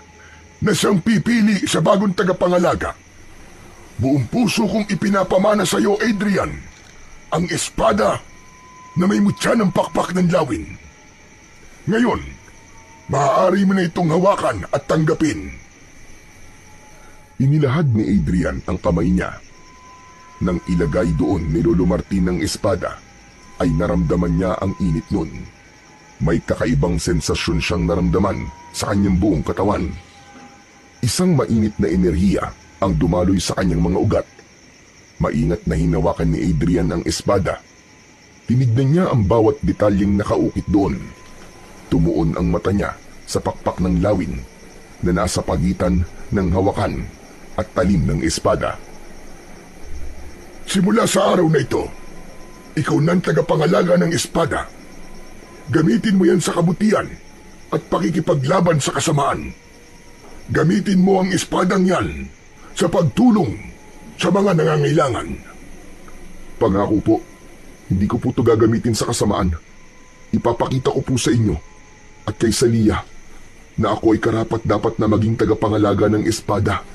na siyang pipili sa bagong tagapangalaga, buong puso kong ipinapamana sa iyo, Adrian, ang espada na may mutya ng pakpak ng lawin. Ngayon, maaari mo na itong hawakan at tanggapin. Inilahad ni Adrian ang kamay niya. Nang ilagay doon ni Lolo Martin ang espada, ay naramdaman niya ang init nun. May kakaibang sensasyon siyang naramdaman sa kanyang buong katawan. Isang mainit na enerhiya ang dumaloy sa kanyang mga ugat Maingat na hinawakan ni Adrian ang espada. Tinignan niya ang bawat detalyeng nakaukit doon. Tumuon ang mata niya sa pakpak ng lawin na nasa pagitan ng hawakan at talim ng espada. Simula sa araw na ito, ikaw nang tagapangalaga ng espada. Gamitin mo yan sa kabutihan at pakikipaglaban sa kasamaan. Gamitin mo ang espadang yan sa pagtulong sa mga nangangailangan. Pangako po, hindi ko po ito gagamitin sa kasamaan. Ipapakita ko po sa inyo at kay Salia na ako ay karapat-dapat na maging tagapangalaga ng espada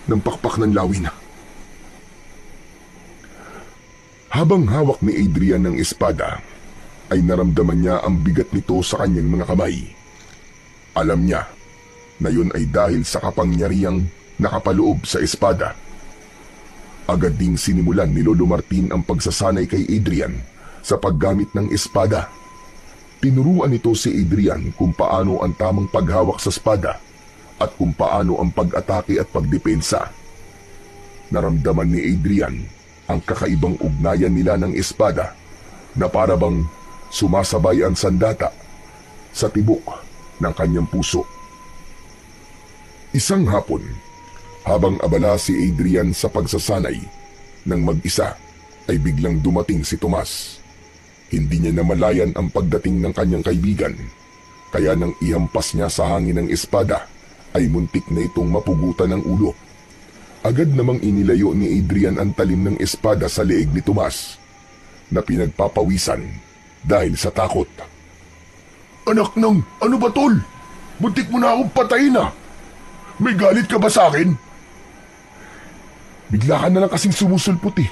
ng pakpak ng lawin. Habang hawak ni Adrian ng espada, ay naramdaman niya ang bigat nito sa kanyang mga kamay. Alam niya na yun ay dahil sa kapangyarihang nakapaloob sa espada. Agad ding sinimulan ni Lolo Martin ang pagsasanay kay Adrian sa paggamit ng espada. Tinuruan nito si Adrian kung paano ang tamang paghawak sa espada at kung paano ang pag-atake at pagdepensa. Naramdaman ni Adrian ang kakaibang ugnayan nila ng espada na parabang sumasabay ang sandata sa tibok ng kanyang puso. Isang hapon, habang abala si Adrian sa pagsasanay ng mag-isa, ay biglang dumating si Tomas. Hindi niya namalayan ang pagdating ng kanyang kaibigan, kaya nang ihampas niya sa hangin ng espada, ay muntik na itong mapugutan ng ulo. Agad namang inilayo ni Adrian ang talim ng espada sa leeg ni Tomas, na pinagpapawisan dahil sa takot. Anak ng, ano ba tol? Muntik mo na akong patayin ah. May galit ka ba sa akin? Bigla ka na lang kasing sumusulpot eh.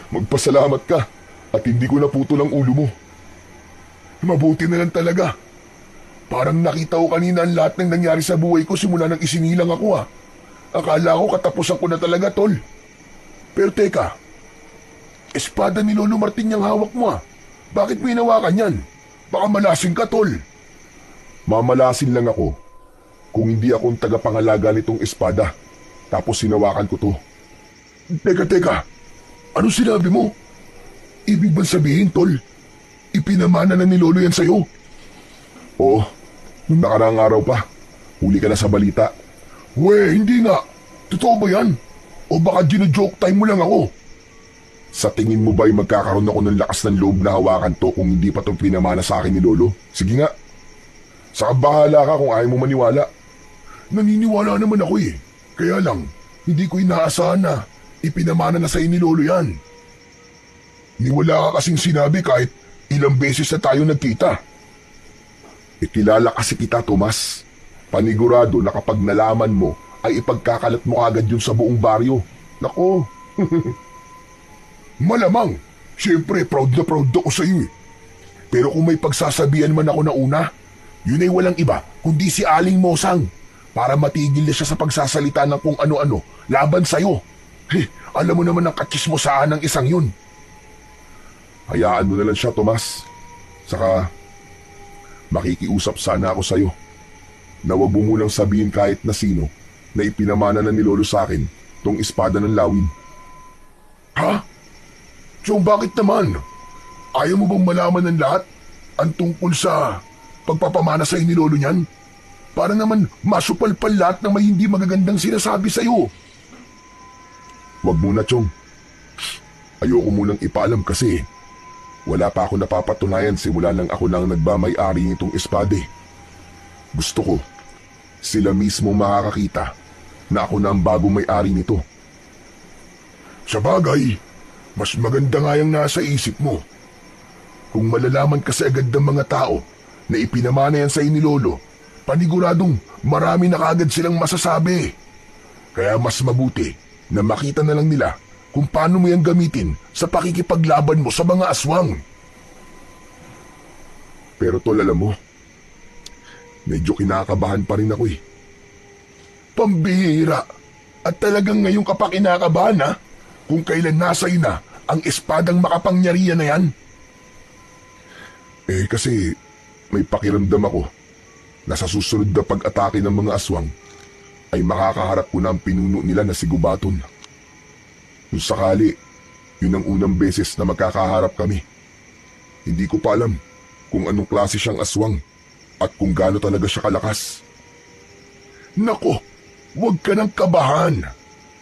Magpasalamat ka at hindi ko naputol ang ulo mo. Mabuti na lang talaga. Parang nakita ko kanina ang lahat ng nangyari sa buhay ko simula nang isinilang ako ah. Akala ko katapusan ko na talaga, tol. Pero teka, espada ni Lolo Martin yung hawak mo ah. Bakit mo hinawakan yan? Baka malasing ka, tol. Mamalasin lang ako kung hindi akong tagapangalaga nitong espada. Tapos hinawakan ko to. Teka. Ano sinabi mo? Ibig bang sabihin, tol? Ipinamana na ni Lolo yan sa'yo? Oo, nung nakaraang araw pa. Huli ka na sa balita. Hindi nga. Totoo ba yan? O baka gino-joke time mo lang ako? Sa tingin mo ba'y magkakaroon ako ng lakas ng loob na hawakan to kung hindi pa itong pinamana sa akin ni Lolo? Sige nga. Saka bahala ka kung ayaw mo maniwala. Naniniwala naman ako eh. Kaya lang, hindi ko inaasahan na ipinamana na sa'yo ni Lolo yan. Niwala ka kasing sinabi kahit ilang beses na tayo nagkita. Kilala kasi kita, Tomas. Panigurado na kapag nalaman mo, ay ipagkakalat mo agad yun sa buong baryo. Nako. Malamang. Siyempre, proud na proud ako sa iyo eh. Pero kung may pagsasabihan man ako na una, yun ay walang iba kundi si Aling Mosang para matigil na siya sa pagsasalita ng kung ano-ano laban sa'yo. Alam mo naman ang katsismosaan ng isang yun. Hayaan mo na lang siya, Tomas. Saka, makikiusap sana ako sa'yo na wag mo munang sabihin kahit na sino na ipinamana na ni Lolo sa akin tong espada ng lawin. Ha? So bakit naman? Ayaw mo bang malaman ng lahat ang tungkol sa pagpapamana sa'yo ni Lolo niyan? Para naman masupalpal lahat ng may hindi magagandang sinasabi sa'yo. Wag muna, Chong. Ayoko munang ipaalam kasi wala pa ako napapatunayan simula nang ako lang nagmamay-ari nitong espade. Gusto ko, sila mismo makakakita na ako na ang bagong may-ari nito. Sa bagay, mas maganda nga yung nasa isip mo. Kung malalaman kasi agad ng mga tao na ipinamana yan sa ni Lolo, paniguradong marami na kaagad silang masasabi. Kaya mas mabuti na makita na lang nila kung paano mo yan gamitin sa pakikipaglaban mo sa mga aswang. Pero tol, alam mo, medyo kinakabahan pa rin ako eh. Pambihira. At talagang ngayon ka pa kinakabahan ha? Kung kailan nasa iyo na ang espadang makapangyarihan na yan? Kasi may pakiramdam ako na sa susunod na pag-atake ng mga aswang ay makakaharap ko na ang pinuno nila na si Gubaton. Kung sakali, yun ang unang beses na magkakaharap kami. Hindi ko pa alam kung anong klase siyang aswang at kung gaano talaga siya kalakas. Nako, huwag ka nang kabahan.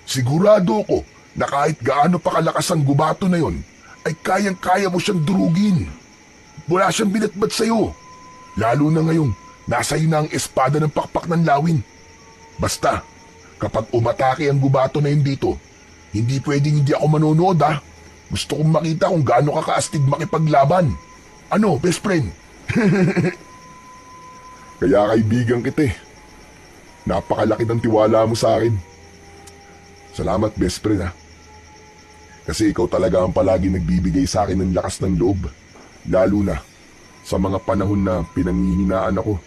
Sigurado ko na kahit gaano pa kalakas ang gubato na yon, ay kayang-kaya mo siyang durugin. Wala siyang binatbat sa'yo. Lalo na ngayon, nasa iyo na ang espada ng pakpak ng lawin. Basta, kapag umatake ang gubato na yun dito, hindi pwedeng hindi ako manonood ha. Gusto kong makita kung gaano ka kaastig makipaglaban. Ano, best friend? Kaya kaibigan kita eh. Napakalaki ng tiwala mo sa akin. Salamat, best friend ha. Kasi ikaw talaga ang palagi nagbibigay sa akin ng lakas ng loob. Lalo na sa mga panahon na pinanghihinaan ako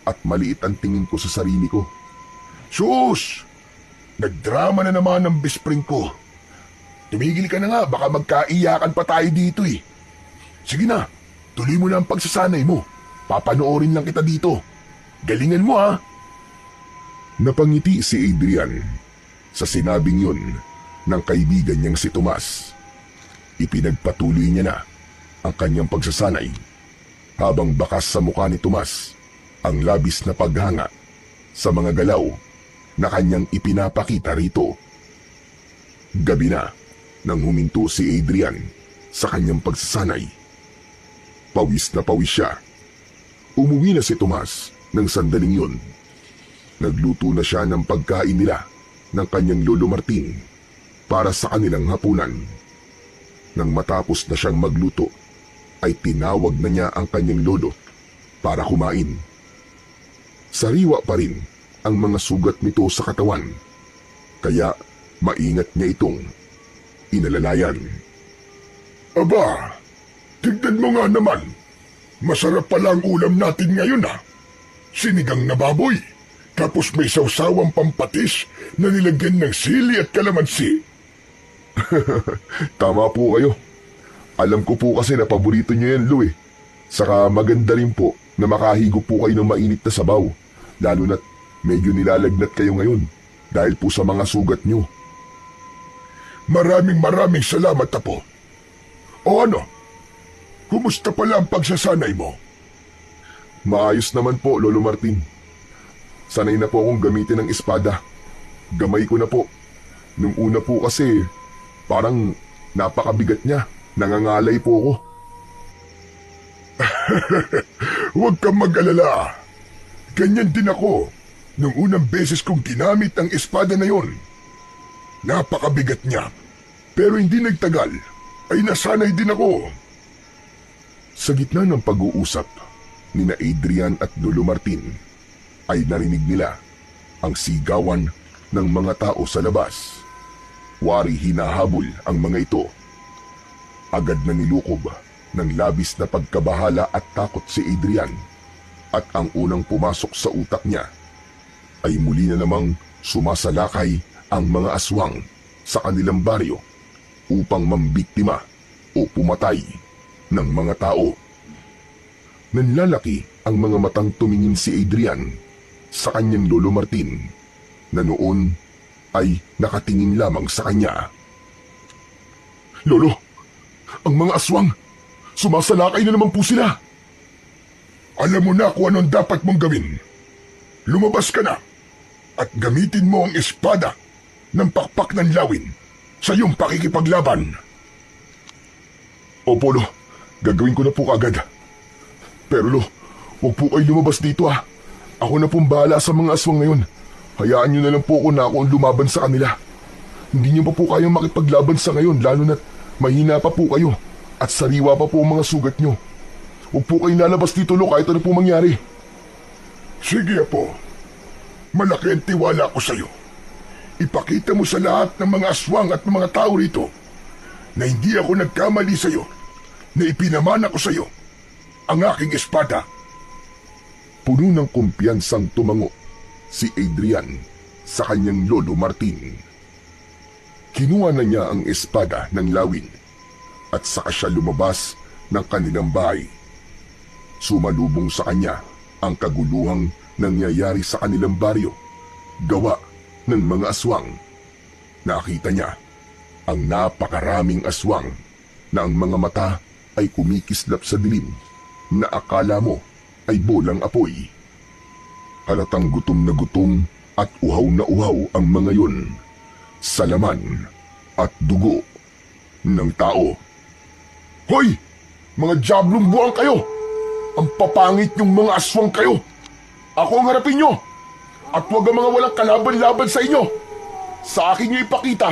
at maliit ang tingin ko sa sarili ko. Sus! Nagdrama na naman ang best friend ko. Tumigil ka na nga, baka magkaiyakan pa tayo dito eh. Sige na, tuloy mo na ang pagsasanay mo. Papanoorin lang kita dito. Galingan mo ha. Napangiti si Adrian sa sinabing yun ng kaibigan niyang si Tomas. Ipinagpatuloy niya na ang kanyang pagsasanay habang bakas sa mukha ni Tomas ang labis na paghanga sa mga galaw na kanyang ipinapakita rito. Gabi na nang huminto si Adrian sa kanyang pagsasanay. Pawis na pawis siya. Umuwi na si Tomas ng sandaling yun. Nagluto na siya ng pagkain nila ng kanyang lolo Martin para sa kanilang hapunan. Nang matapos na siyang magluto, ay tinawag na niya ang kanyang lolo para kumain. Sariwa pa rin ang mga sugat nito sa katawan, kaya maingat niya itong inalalayan. Aba, tignan mo nga naman. Masarap pala ang ulam natin ngayon ha. Sinigang na baboy, tapos may sawsawang pampatis na nilagyan ng sili at kalamansi. Tama po kayo. Alam ko po kasi na paborito niyo yan, Lu eh. Saka maganda rin po na makahigo po kayo ng mainit na sabaw, lalo na't medyo nilalagnat kayo ngayon dahil po sa mga sugat niyo. Maraming salamat, Apo. O ano? Kumusta pala ang pagsasanay mo? Maayos naman po, Lolo Martin. Sanay na po akong gamitin ng espada. Gamay ko na po. Nung una po kasi, parang napakabigat niya. Nangangalay po ako. Huwag kang mag-alala. Ganyan din ako nung unang beses kong ginamit ang espada na yon. Napakabigat niya. Pero hindi nagtagal, ay nasanay din ako. Sa gitna ng pag-uusap nina Adrian at Lolo Martin, ay narinig nila ang sigawan ng mga tao sa labas. Wari hinahabol ang mga ito. Agad na nilukob ng labis na pagkabahala at takot si Adrian, at ang unang pumasok sa utak niya ay muli na namang sumasalakay ang mga aswang sa kanilang baryo upang mambiktima o pumatay ng mga tao. Nanlalaki ang mga matang tumingin si Adrian sa kanyang Lolo Martin na noon ay nakatingin lamang sa kanya. Lolo, ang mga aswang, sumasalakay na naman po sila. Alam mo na kung anong dapat mong gawin. Lumabas ka na at gamitin mo ang espada ng pakpak ng lawin sa iyong pakikipaglaban. Opo, Lo. Gagawin ko na po kagad. Pero Lo, huwag po kayo lumabas dito ha. Ako na pong bahala sa mga aswang ngayon. Hayaan nyo na lang po ako na ako ang lumaban sa kanila. Hindi nyo pa po kayong makipaglaban sa ngayon, lalo na't mahina pa po kayo at sariwa pa po ang mga sugat nyo. Huwag po kayong lalabas dito, Lo, kahit ano po mangyari. Sige, Apo. Malaki ang tiwala ko sa iyo. Ipakita mo sa lahat ng mga aswang at mga tao rito na hindi ako nagkamali sa iyo, na ipinamana ko sa iyo ang aking espada. Puno ng kumpiyansang tumango si Adrian sa kanyang Lolo Martin. Kinuha na niya ang espada ng lawin at saka siya lumabas ng kanilang bahay. Sumalubong sa kanya ang kaguluhang nangyayari sa kanilang baryo, gawa ng mga aswang. Nakita niya ang napakaraming aswang na ang mga mata ay kumikislap sa dilim na akala mo ay bolang apoy. Halatang gutom na gutom at uhaw na uhaw ang mga yun sa laman at dugo ng tao. Hoy! Mga diablong buwang kayo! Ang papangit yung mga aswang kayo! Ako ang harapin nyo! At huwag ang mga walang kalaban-laban sa inyo! Sa akin nyo ipakita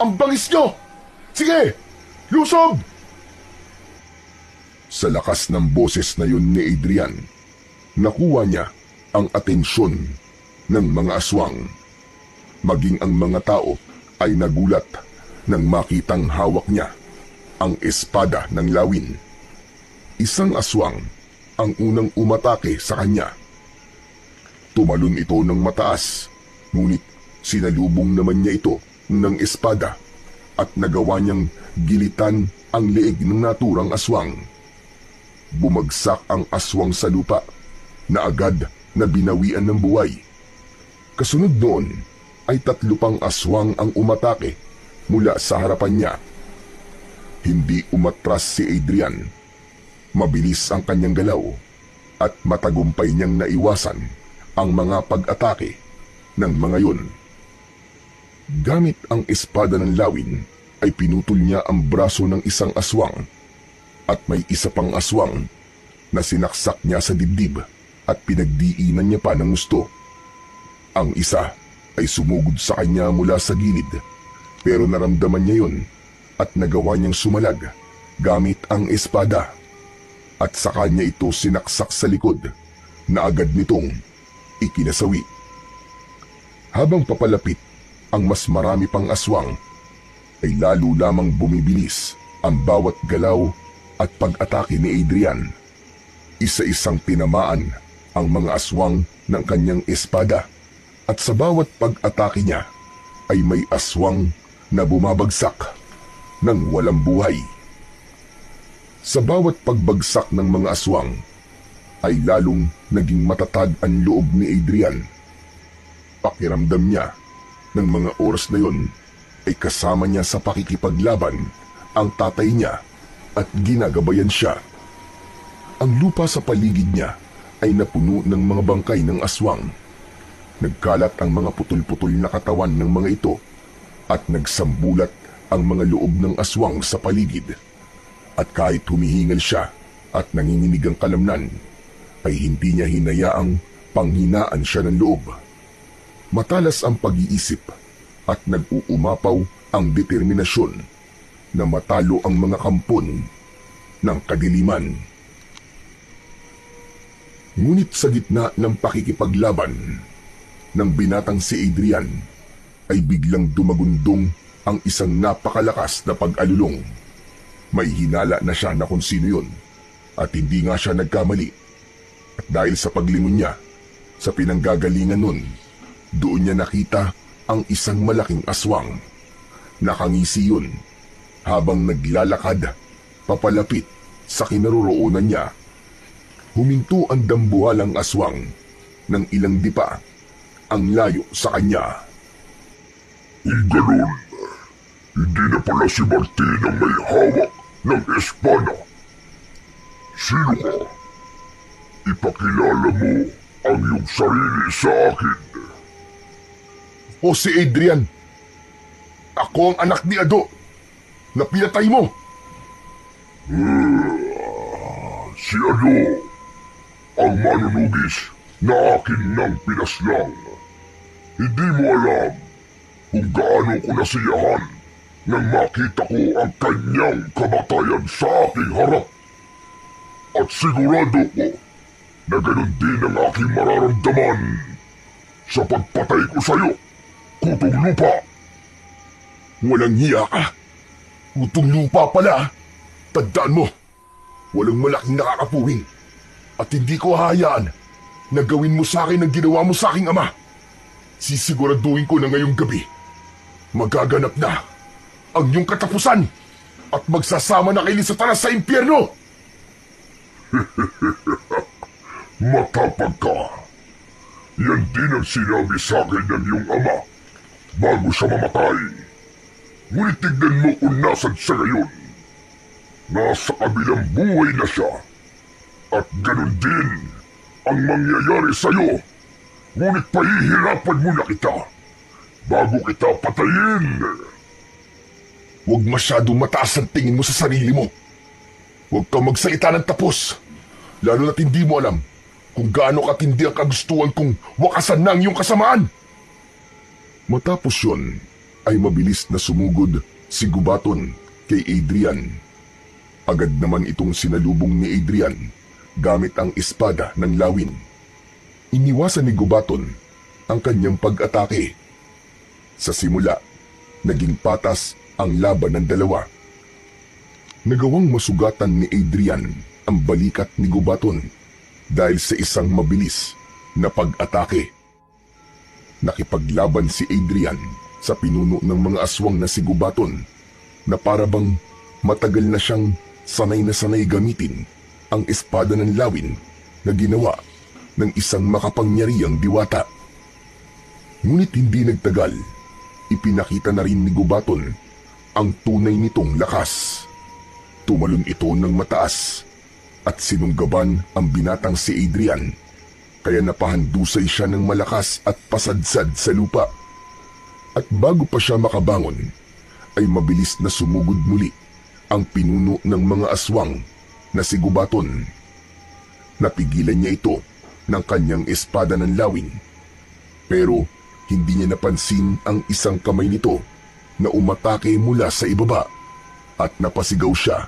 ang bangis nyo! Sige! Lusob! Sa lakas ng boses na yun ni Adrian, nakuha niya ang atensyon ng mga aswang. Maging ang mga tao ay nagulat nang makitang hawak niya ang espada ng lawin. Isang aswang ang unang umatake sa kanya. Tumalon ito ng mataas, ngunit sinalubong naman niya ito ng espada at nagawa niyang gilitan ang leeg ng naturang aswang. Bumagsak ang aswang sa lupa na agad na binawian ng buhay. Kasunod noon ay 3 pang aswang ang umatake mula sa harapan niya. Hindi umatras si Adrian. Mabilis ang kanyang galaw at matagumpay niyang naiwasan ang mga pag-atake ng mga yun. Gamit ang espada ng lawin ay pinutol niya ang braso ng isang aswang at may isa pang aswang na sinaksak niya sa dibdib at pinagdiinan niya pa ng gusto. Ang isa ay sumugod sa kanya mula sa gilid, pero naramdaman niya yun at nagawa niyang sumalag gamit ang espada at sa kanya ito sinaksak sa likod na agad nitong ikinasawi. Habang papalapit ang mas marami pang aswang, ay lalo lamang bumibilis ang bawat galaw at pag-atake ni Adrian. Isa-isang tinamaan ang mga aswang ng kanyang espada at sa bawat pag-atake niya ay may aswang na bumabagsak ng walang buhay. Sa bawat pagbagsak ng mga aswang ay lalong naging matatag ang loob ni Adrian. Pakiramdam niya ng mga oras na yon ay kasama niya sa pakikipaglaban ang tatay niya at ginagabayan siya. Ang lupa sa paligid niya ay napuno ng mga bangkay ng aswang. Nagkalat ang mga putol-putol na katawan ng mga ito at nagsambulat ang mga loob ng aswang sa paligid. At kahit humihingal siya at nanginginig ang kalamnan, ay hindi niya hinayaang panghinaan siya ng loob. Matalas ang pag-iisip at nag-uumapaw ang determinasyon na matalo ang mga kampon ng kadiliman. Ngunit sa gitna ng pakikipaglaban ng binatang si Adrian, ay biglang dumagundong ang isang napakalakas na pag-alulong. May hinala na siya na kung sino yun at hindi nga siya nagkamali. At dahil sa paglingon niya sa pinanggagalingan nun, doon niya nakita ang isang malaking aswang. Nakangisi yun habang naglalakad papalapit sa kinaroroonan niya. Huminto ang dambuhalang aswang ng ilang dipa ang layo sa kanya. Kung ganun, hindi na pala si Martin ang may hawak ng espada. Sino ka? Ipakilala mo ang iyong sarili sa akin. O si Adrian, ako ang anak ni Ado na pinatay mo. Si Ado, ang manunugis na akin nang pinaslang. Hindi mo alam kung gaano ko nasiyahan nang makita ko ang kanyang kamatayan sa aking harap. At sigurado ko na ganun din ang aking mararamdaman sa pagpatay ko sa iyo, Kutong Lupa. Walang hiya ka. Kutong Lupa pala. Tandaan mo, walang malaking nakakapuwing at hindi ko hahayaan na gawin mo sa akin ang ginawa mo sa aking ama. Sisiguraduhin ko na ngayong gabi magaganap na ang iyong katapusan at magsasama na kayo ni Satanas sa impyerno. Matapag ka. Yan din ang sinabi sa akin ng iyong ama bago siya mamatay. Ngunit tignan mo kung nasan siya ngayon. Nasa kabilang buhay na siya. At ganun din ang mangyayari sa'yo. Ngunit pahihirapan mo na kita bago kita patayin. Huwag masyadong mataas ang tingin mo sa sarili mo. Huwag kang magsalita ng tapos. Lalo na't hindi mo alam kung gaano katindi ang kagustuhan kong wakasan na ang iyong kasamaan. Matapos yun, ay mabilis na sumugod si Gubaton kay Adrian. Agad naman itong sinalubong ni Adrian gamit ang espada ng lawin. Iniwasan ni Gubaton ang kanyang pag-atake. Sa simula, naging patas ang laban ng dalawa. Nagawang masugatan ni Adrian ang balikat ni Gubaton dahil sa isang mabilis na pag-atake. Nakipaglaban si Adrian sa pinuno ng mga aswang na si Gubaton na parabang matagal na siyang sanay na sanay gamitin ang espada ng lawin na ginawa ng isang makapangyarihang diwata. Ngunit hindi nagtagal, ipinakita na rin ni Gubaton ang tunay nitong lakas. Tumalon ito ng mataas at sinunggaban ang binatang si Adrian, kaya napahandusay siya ng malakas at pasadsad sa lupa. At bago pa siya makabangon, ay mabilis na sumugod muli ang pinuno ng mga aswang na si Gubaton. Napigilan niya ito ng kanyang espada ng lawin, pero hindi niya napansin ang isang kamay nito na umatake mula sa ibaba at napasigaw siya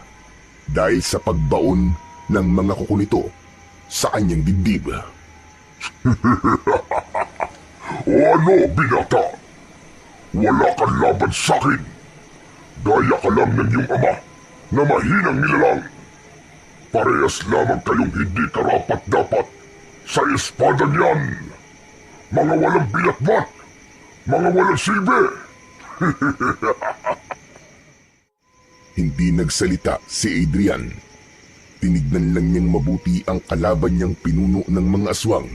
dahil sa pagbaon ng mga kuko nito sa kanyang dibdib. O ano, binata? Wala kang laban sa'kin. Daya ka lang ng iyong ama na mahinang nilalang. Parehas lamang kayong hindi karapat-dapat sa espada niyan. Mga walang binatbat, mga walang silbi. Hindi nagsalita si Adrian. Tinignan lang niyang mabuti ang kalaban niyang pinuno ng mga aswang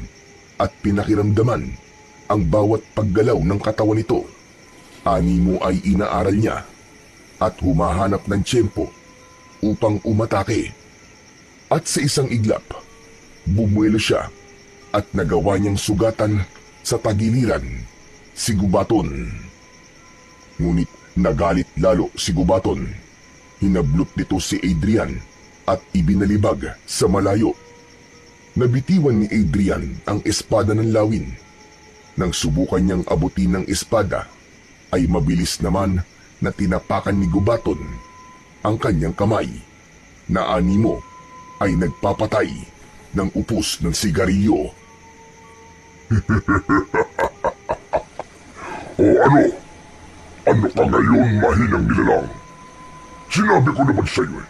at pinakiramdaman ang bawat paggalaw ng katawan nito. Animo ay inaaral niya at humahanap ng tiyempo upang umatake. At sa isang iglap, bumuelo siya at nagawa niyang sugatan sa tagiliran si Gubaton. Ngunit nagalit lalo si Gubaton. Hinablot nito si Adrian at ibinalibag sa malayo. Nabitiwan ni Adrian ang espada ng lawin. Nang subukan niyang abutin ng espada, ay mabilis naman na tinapakan ni Gubaton ang kanyang kamay na animo ay nagpapatay ng upos ng sigarilyo. O ano? Ano ka ngayon, mahinang nilalang? Sinabi ko naman sa iyo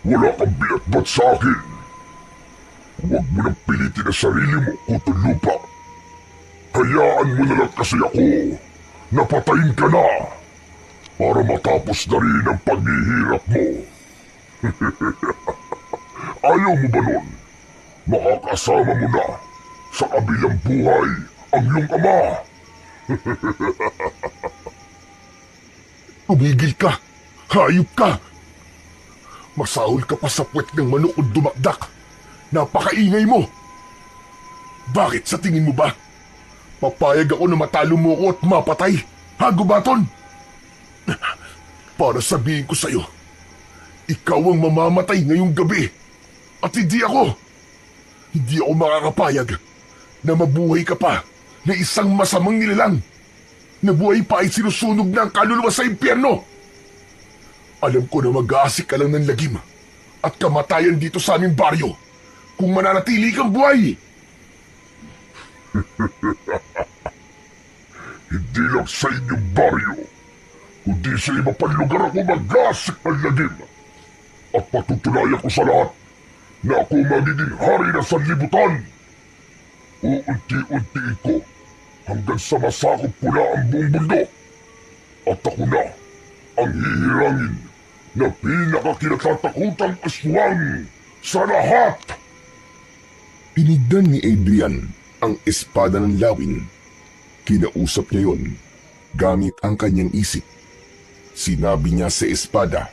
wala kang binatbat sa akin. Huwag mo nang pilitin ang sarili mo, kutong lupa. Hayaan mo na lang kasi ako. Napatayin ka na para matapos na rin ang paghihirap mo. Ayaw mo ba nun? Makakasama mo na sa kabilang buhay ang iyong ama. Tumigil ka! Hayop ka! Masahol ka pa sa puwet ng manok o dumakdak. Napakaingay mo! Bakit sa tingin mo ba? Papayag ako na matalo mo ako at mapatay, ha, Gubaton? Para sabihin ko sa'yo, ikaw ang mamamatay ngayong gabi at hindi ako. Hindi ako makakapayag na mabuhay ka pa na isang masamang nilalang. Nabuhay pa ay sinusunog na ang kaluluwa sa impyerno. Alam ko na mag-aasik ka lang ng lagim at kamatayan dito sa aming baryo kung mananatili kang buhay. Hindi lang sa inyong baryo, kundi sa iba pang lugar ako mag-aasik ng lagim. At patutunayan ko sa lahat na ako magiging hari ng sanlibutan. Uunti-untiin ko hanggang sa masakop ko na ang buong mundo. At ako na ang hihirangin na pinakakinatatakutang aswang sa lahat. Pinigdan ni Adrian ang espada ng lawin. Kinausap niya yon gamit ang kanyang isip. Sinabi niya sa espada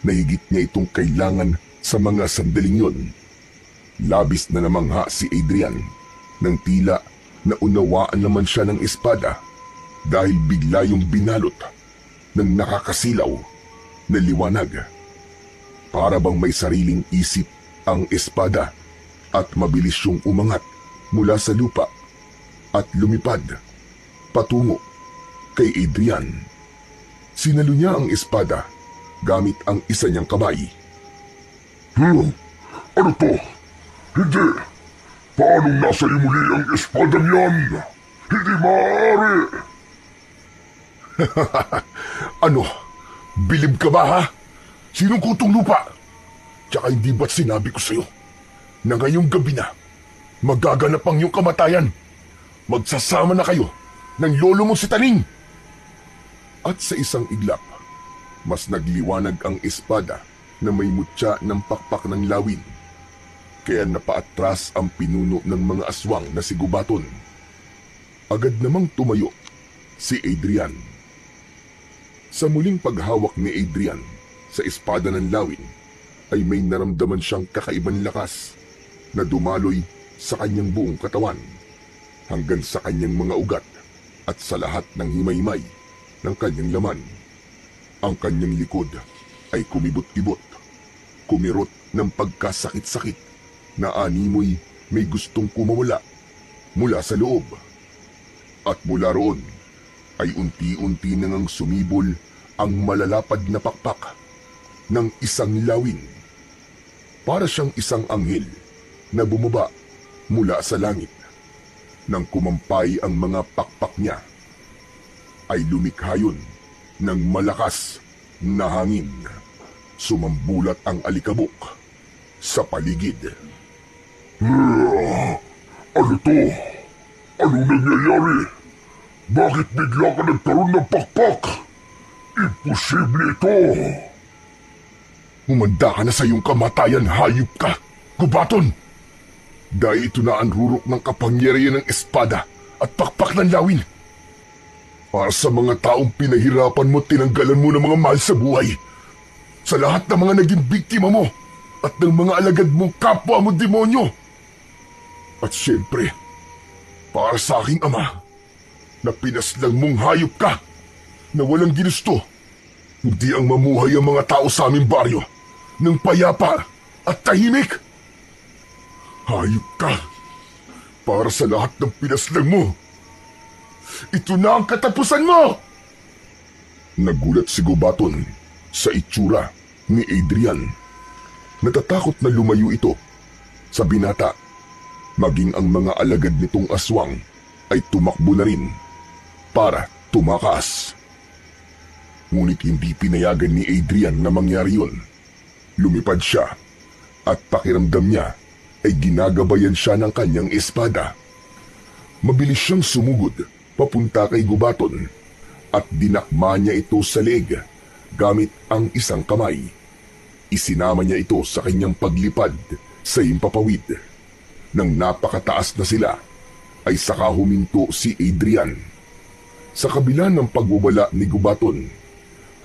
na higit niya itong kailangan sa mga sandaling yon. Labis na namangha si Adrian nang tila naunawaan naman siya ng espada dahil bigla yung binalot ng nakakasilaw na liwanag. Para bang may sariling isip ang espada at mabilis yung umangat mula sa lupa at lumipad patungo kay Adrian. Sinalo niya ang espada gamit ang isa niyang kamay. Ano to? Hindi! Paano nasa iyo muli ang espada niyan? Hindi maaari! Ano? Bilib ka ba ha? Sinong kutong lupa? Tsaka hindi ba't sinabi ko sa'yo na ngayong gabi na magaganap ang iyong kamatayan? Magsasama na kayo ng lolo mo si Taning. At sa isang iglap, mas nagliwanag ang espada na may mutya ng pakpak ng lawin. Kaya napaatras ang pinuno ng mga aswang na si Gubaton. Agad namang tumayo si Adrian. Sa muling paghawak ni Adrian sa espada ng lawin, ay may naramdaman siyang kakaibang lakas na dumaloy sa kanyang buong katawan hanggang sa kanyang mga ugat at sa lahat ng himay-himay ng kanyang laman. Ang kanyang likod ay kumibot-kibot, kumirot ng pagkasakit-sakit na animoy may gustong kumawala mula sa loob. At mula roon ay unti-unti nang sumibol ang malalapad na pakpak ng isang lawin. Para siyang isang anghel na bumaba mula sa langit. Nang kumampay ang mga pakpak niya, ay lumikha yun ng malakas na hangin. Sumambulat ang alikabok sa paligid. Ano to? Anong nangyayari? Bakit bigla ka nagkaroon ng pakpak? Imposible ito! Humanda ka na sa iyong kamatayan, hayop ka, Gubaton! Dahil ito na ang rurok ng kapangyarihan ng espada at pakpak ng lawin. Para sa mga taong pinahirapan mo, tinanggalan mo ng mga mahal sa buhay. Sa lahat ng mga naging biktima mo at ng mga alagad mong kapwa mo demonyo. At siyempre, para sa aking ama, na pinaslang mong hayop ka na walang ginusto. Hindi ang mamuhay ang mga tao sa aming baryo ng payapa at tahimik. Hayop ka para sa lahat ng pinaslang mo. Ito na ang katapusan mo! Nagulat si Gubaton sa itsura ni Adrian. Natatakot na lumayo ito sa binata. Maging ang mga alagad nitong aswang ay tumakbo na rin para tumakas. Ngunit hindi pinayagan ni Adrian na mangyari yun. Lumipad siya at pakiramdam niya ay ginagabayan siya ng kanyang espada. Mabilis siyang sumugod papunta kay Gubaton at dinakma niya ito sa leeg gamit ang isang kamay. Isinama niya ito sa kanyang paglipad sa himpapawid. Nang napakataas na sila, ay saka huminto si Adrian. Sa kabila ng pagbubala ni Gubaton,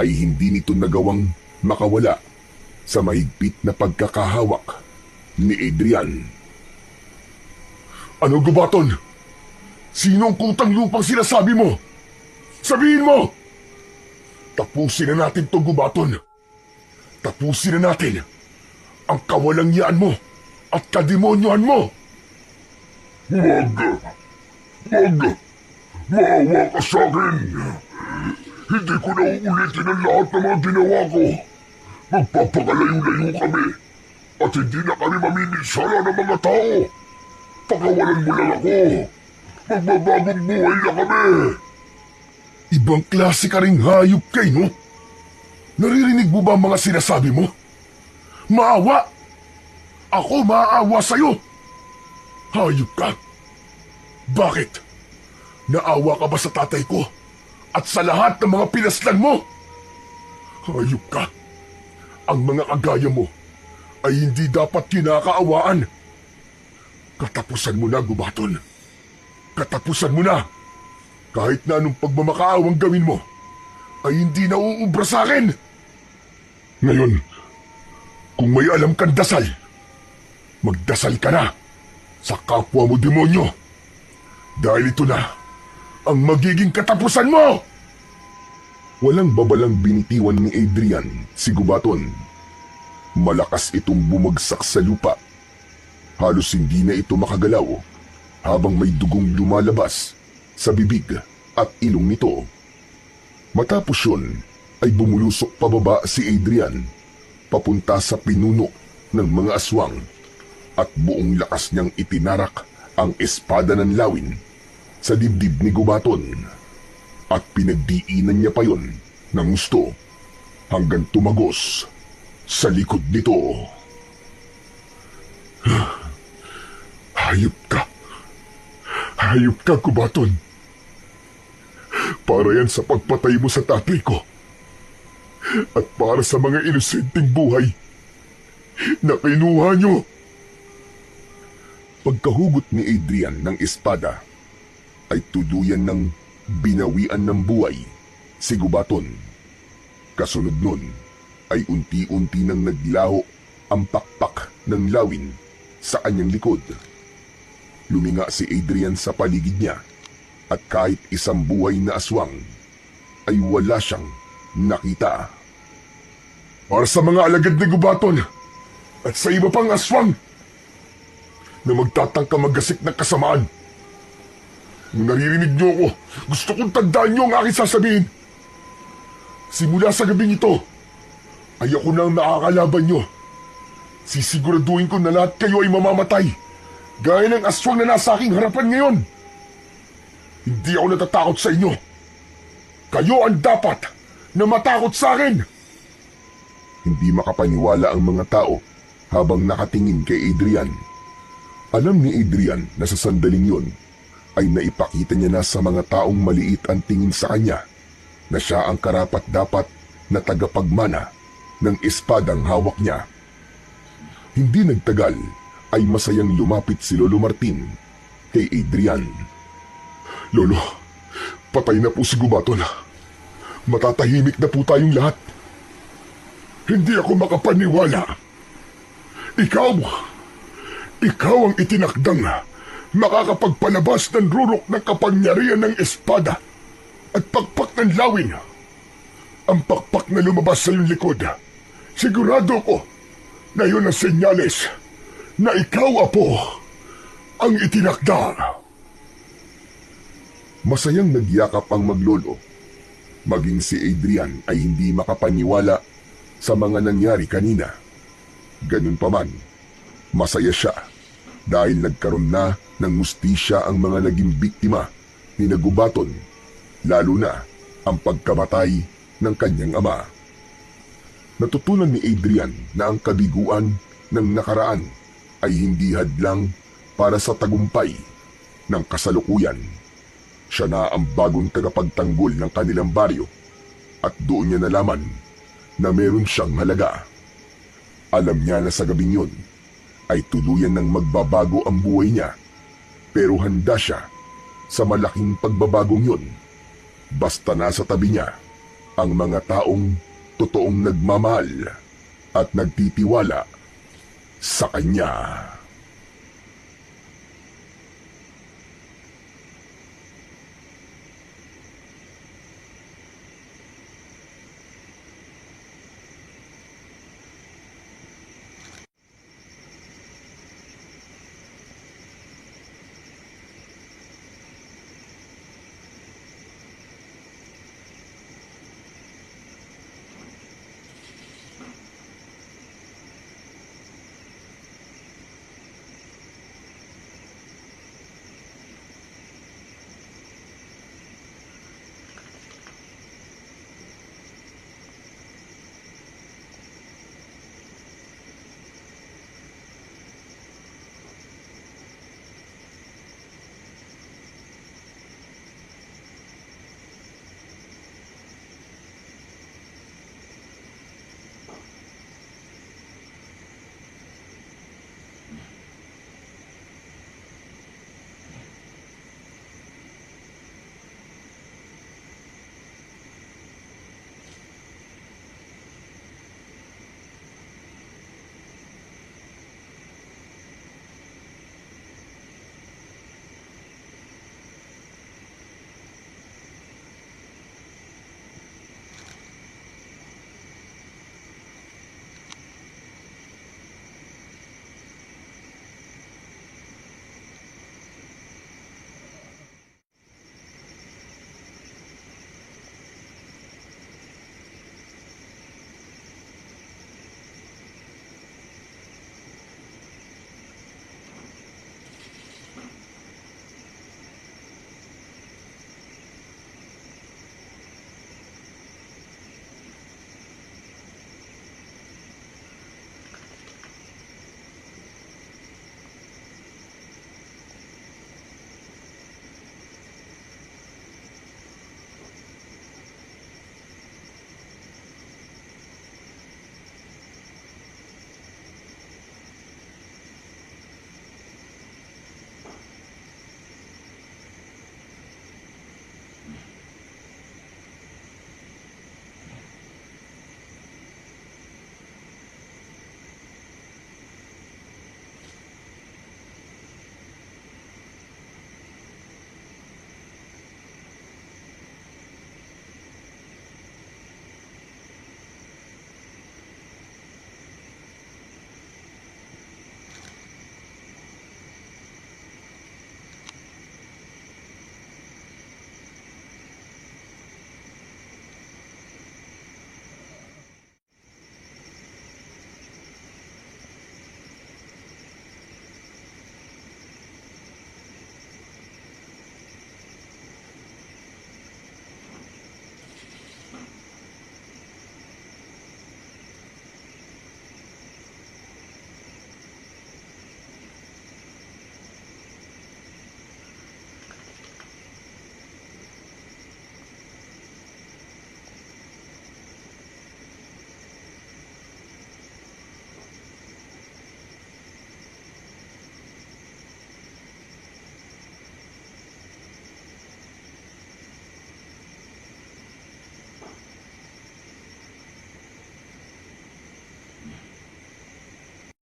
ay hindi nito nagawang makawala sa mahigpit na pagkakahawak ni Adrian. Ano, Gubaton? Sino ang kutang lupang sinasabi mo? Sabihin mo! Tapusin na natin to, Gubaton. Tapusin na natin ang kawalangyaan mo at kademonyohan mo. Wag! Maawa ka sa akin! Hindi ko na uulitin ang lahat ng mga ginawa ko. Magpapakalayo-layo kami at hindi na kami mamiminsala ng mga tao. Pakawalan mo lang ako. Magbabagong buhay na kami. Ibang klase ka ring hayop kay, no? Naririnig mo ba ang mga sinasabi mo? Maawa! Ako maaawa sa'yo! Hayop ka! Bakit? Naawa ka ba sa tatay ko at sa lahat ng mga pinaslang mo? Hayop ka! Ang mga kagaya mo ay hindi dapat kinakaawaan. Katapusan mo na, Gubaton. Katapusan mo na! Kahit na anong pagmamakaawang gawin mo, ay hindi nauubra sa akin. Ngayon, kung may alam kang dasal, magdasal ka na sa kapwa mo demonyo. Dahil ito na ang magiging katapusan mo! Walang babalang binitiwan ni Adrian si Gubaton. Malakas itong bumagsak sa lupa. Halos hindi na ito makagalaw habang may dugong lumalabas sa bibig at ilong nito. Matapos yun ay bumulusok pababa si Adrian papunta sa pinuno ng mga aswang at buong lakas niyang itinarak ang espada ng lawin sa dibdib ni Gubaton at pinagdiinan niya pa yon ng gusto hanggang tumagos sa likod nito. Hayop ka! Hayop ka, Gubaton! Para yan sa pagpatay mo sa tatay ko at para sa mga inosenteng buhay na kinuha nyo. Pagkahugot ni Adrian ng espada, ay tuluyan ng binawian ng buhay si Gubaton. Kasunod nun ay unti-unti nang naglaho ang pakpak ng lawin sa kanyang likod. Luminga si Adrian sa paligid niya at kahit isang buhay na aswang ay wala siyang nakita. Para sa mga alagad ni Gubaton at sa iba pang aswang na magtatangka maggasik ng kasamaan, kung naririnig niyo ako, gusto kong tandaan niyo ang aking sasabihin. Simula sa gabing ito, ay ako na ang nakakalaban niyo. Sisiguraduhin ko na lahat kayo ay mamamatay, gaya ng aswang na nasa aking harapan ngayon. Hindi ako natatakot sa inyo. Kayo ang dapat na matakot sa akin. Hindi makapaniwala ang mga tao habang nakatingin kay Adrian. Alam ni Adrian na sa sandaling yun ay naipakita niya na sa mga taong maliit ang tingin sa kanya na siya ang karapat-dapat na tagapagmana ng espadang hawak niya. Hindi nagtagal ay masayang lumapit si Lolo Martin kay Adrian. Lolo, patay na po si Gubaton. Matatahimik na po tayong lahat. Hindi ako makapaniwala. Ikaw ang itinakdang makakapagpalabas ng rurok ng kapangyarihan ng espada at pakpak ng lawin. Ang pakpak na lumabas sa iyong likod, sigurado ko na yun ang senyales na ikaw, Apo, ang itinakda. Masayang nagyakap ang maglolo. Maging si Adrian ay hindi makapaniwala sa mga nangyari kanina. Ganun pa man, masaya siya dahil nagkaroon na ng hustisya ang mga naging biktima ni Gubaton, lalo na ang pagkamatay ng kanyang ama. Natutunan ni Adrian na ang kabiguan ng nakaraan ay hindi hadlang para sa tagumpay ng kasalukuyan. Siya na ang bagong tagapagtanggol ng kanilang baryo at doon niya nalaman na meron siyang halaga. Alam niya na sa gabing yun ay tuluyan ng magbabago ang buhay niya, pero handa siya sa malaking pagbabagong yun basta nasa tabi niya ang mga taong totoong nagmamahal at nagtitiwala sa kanya.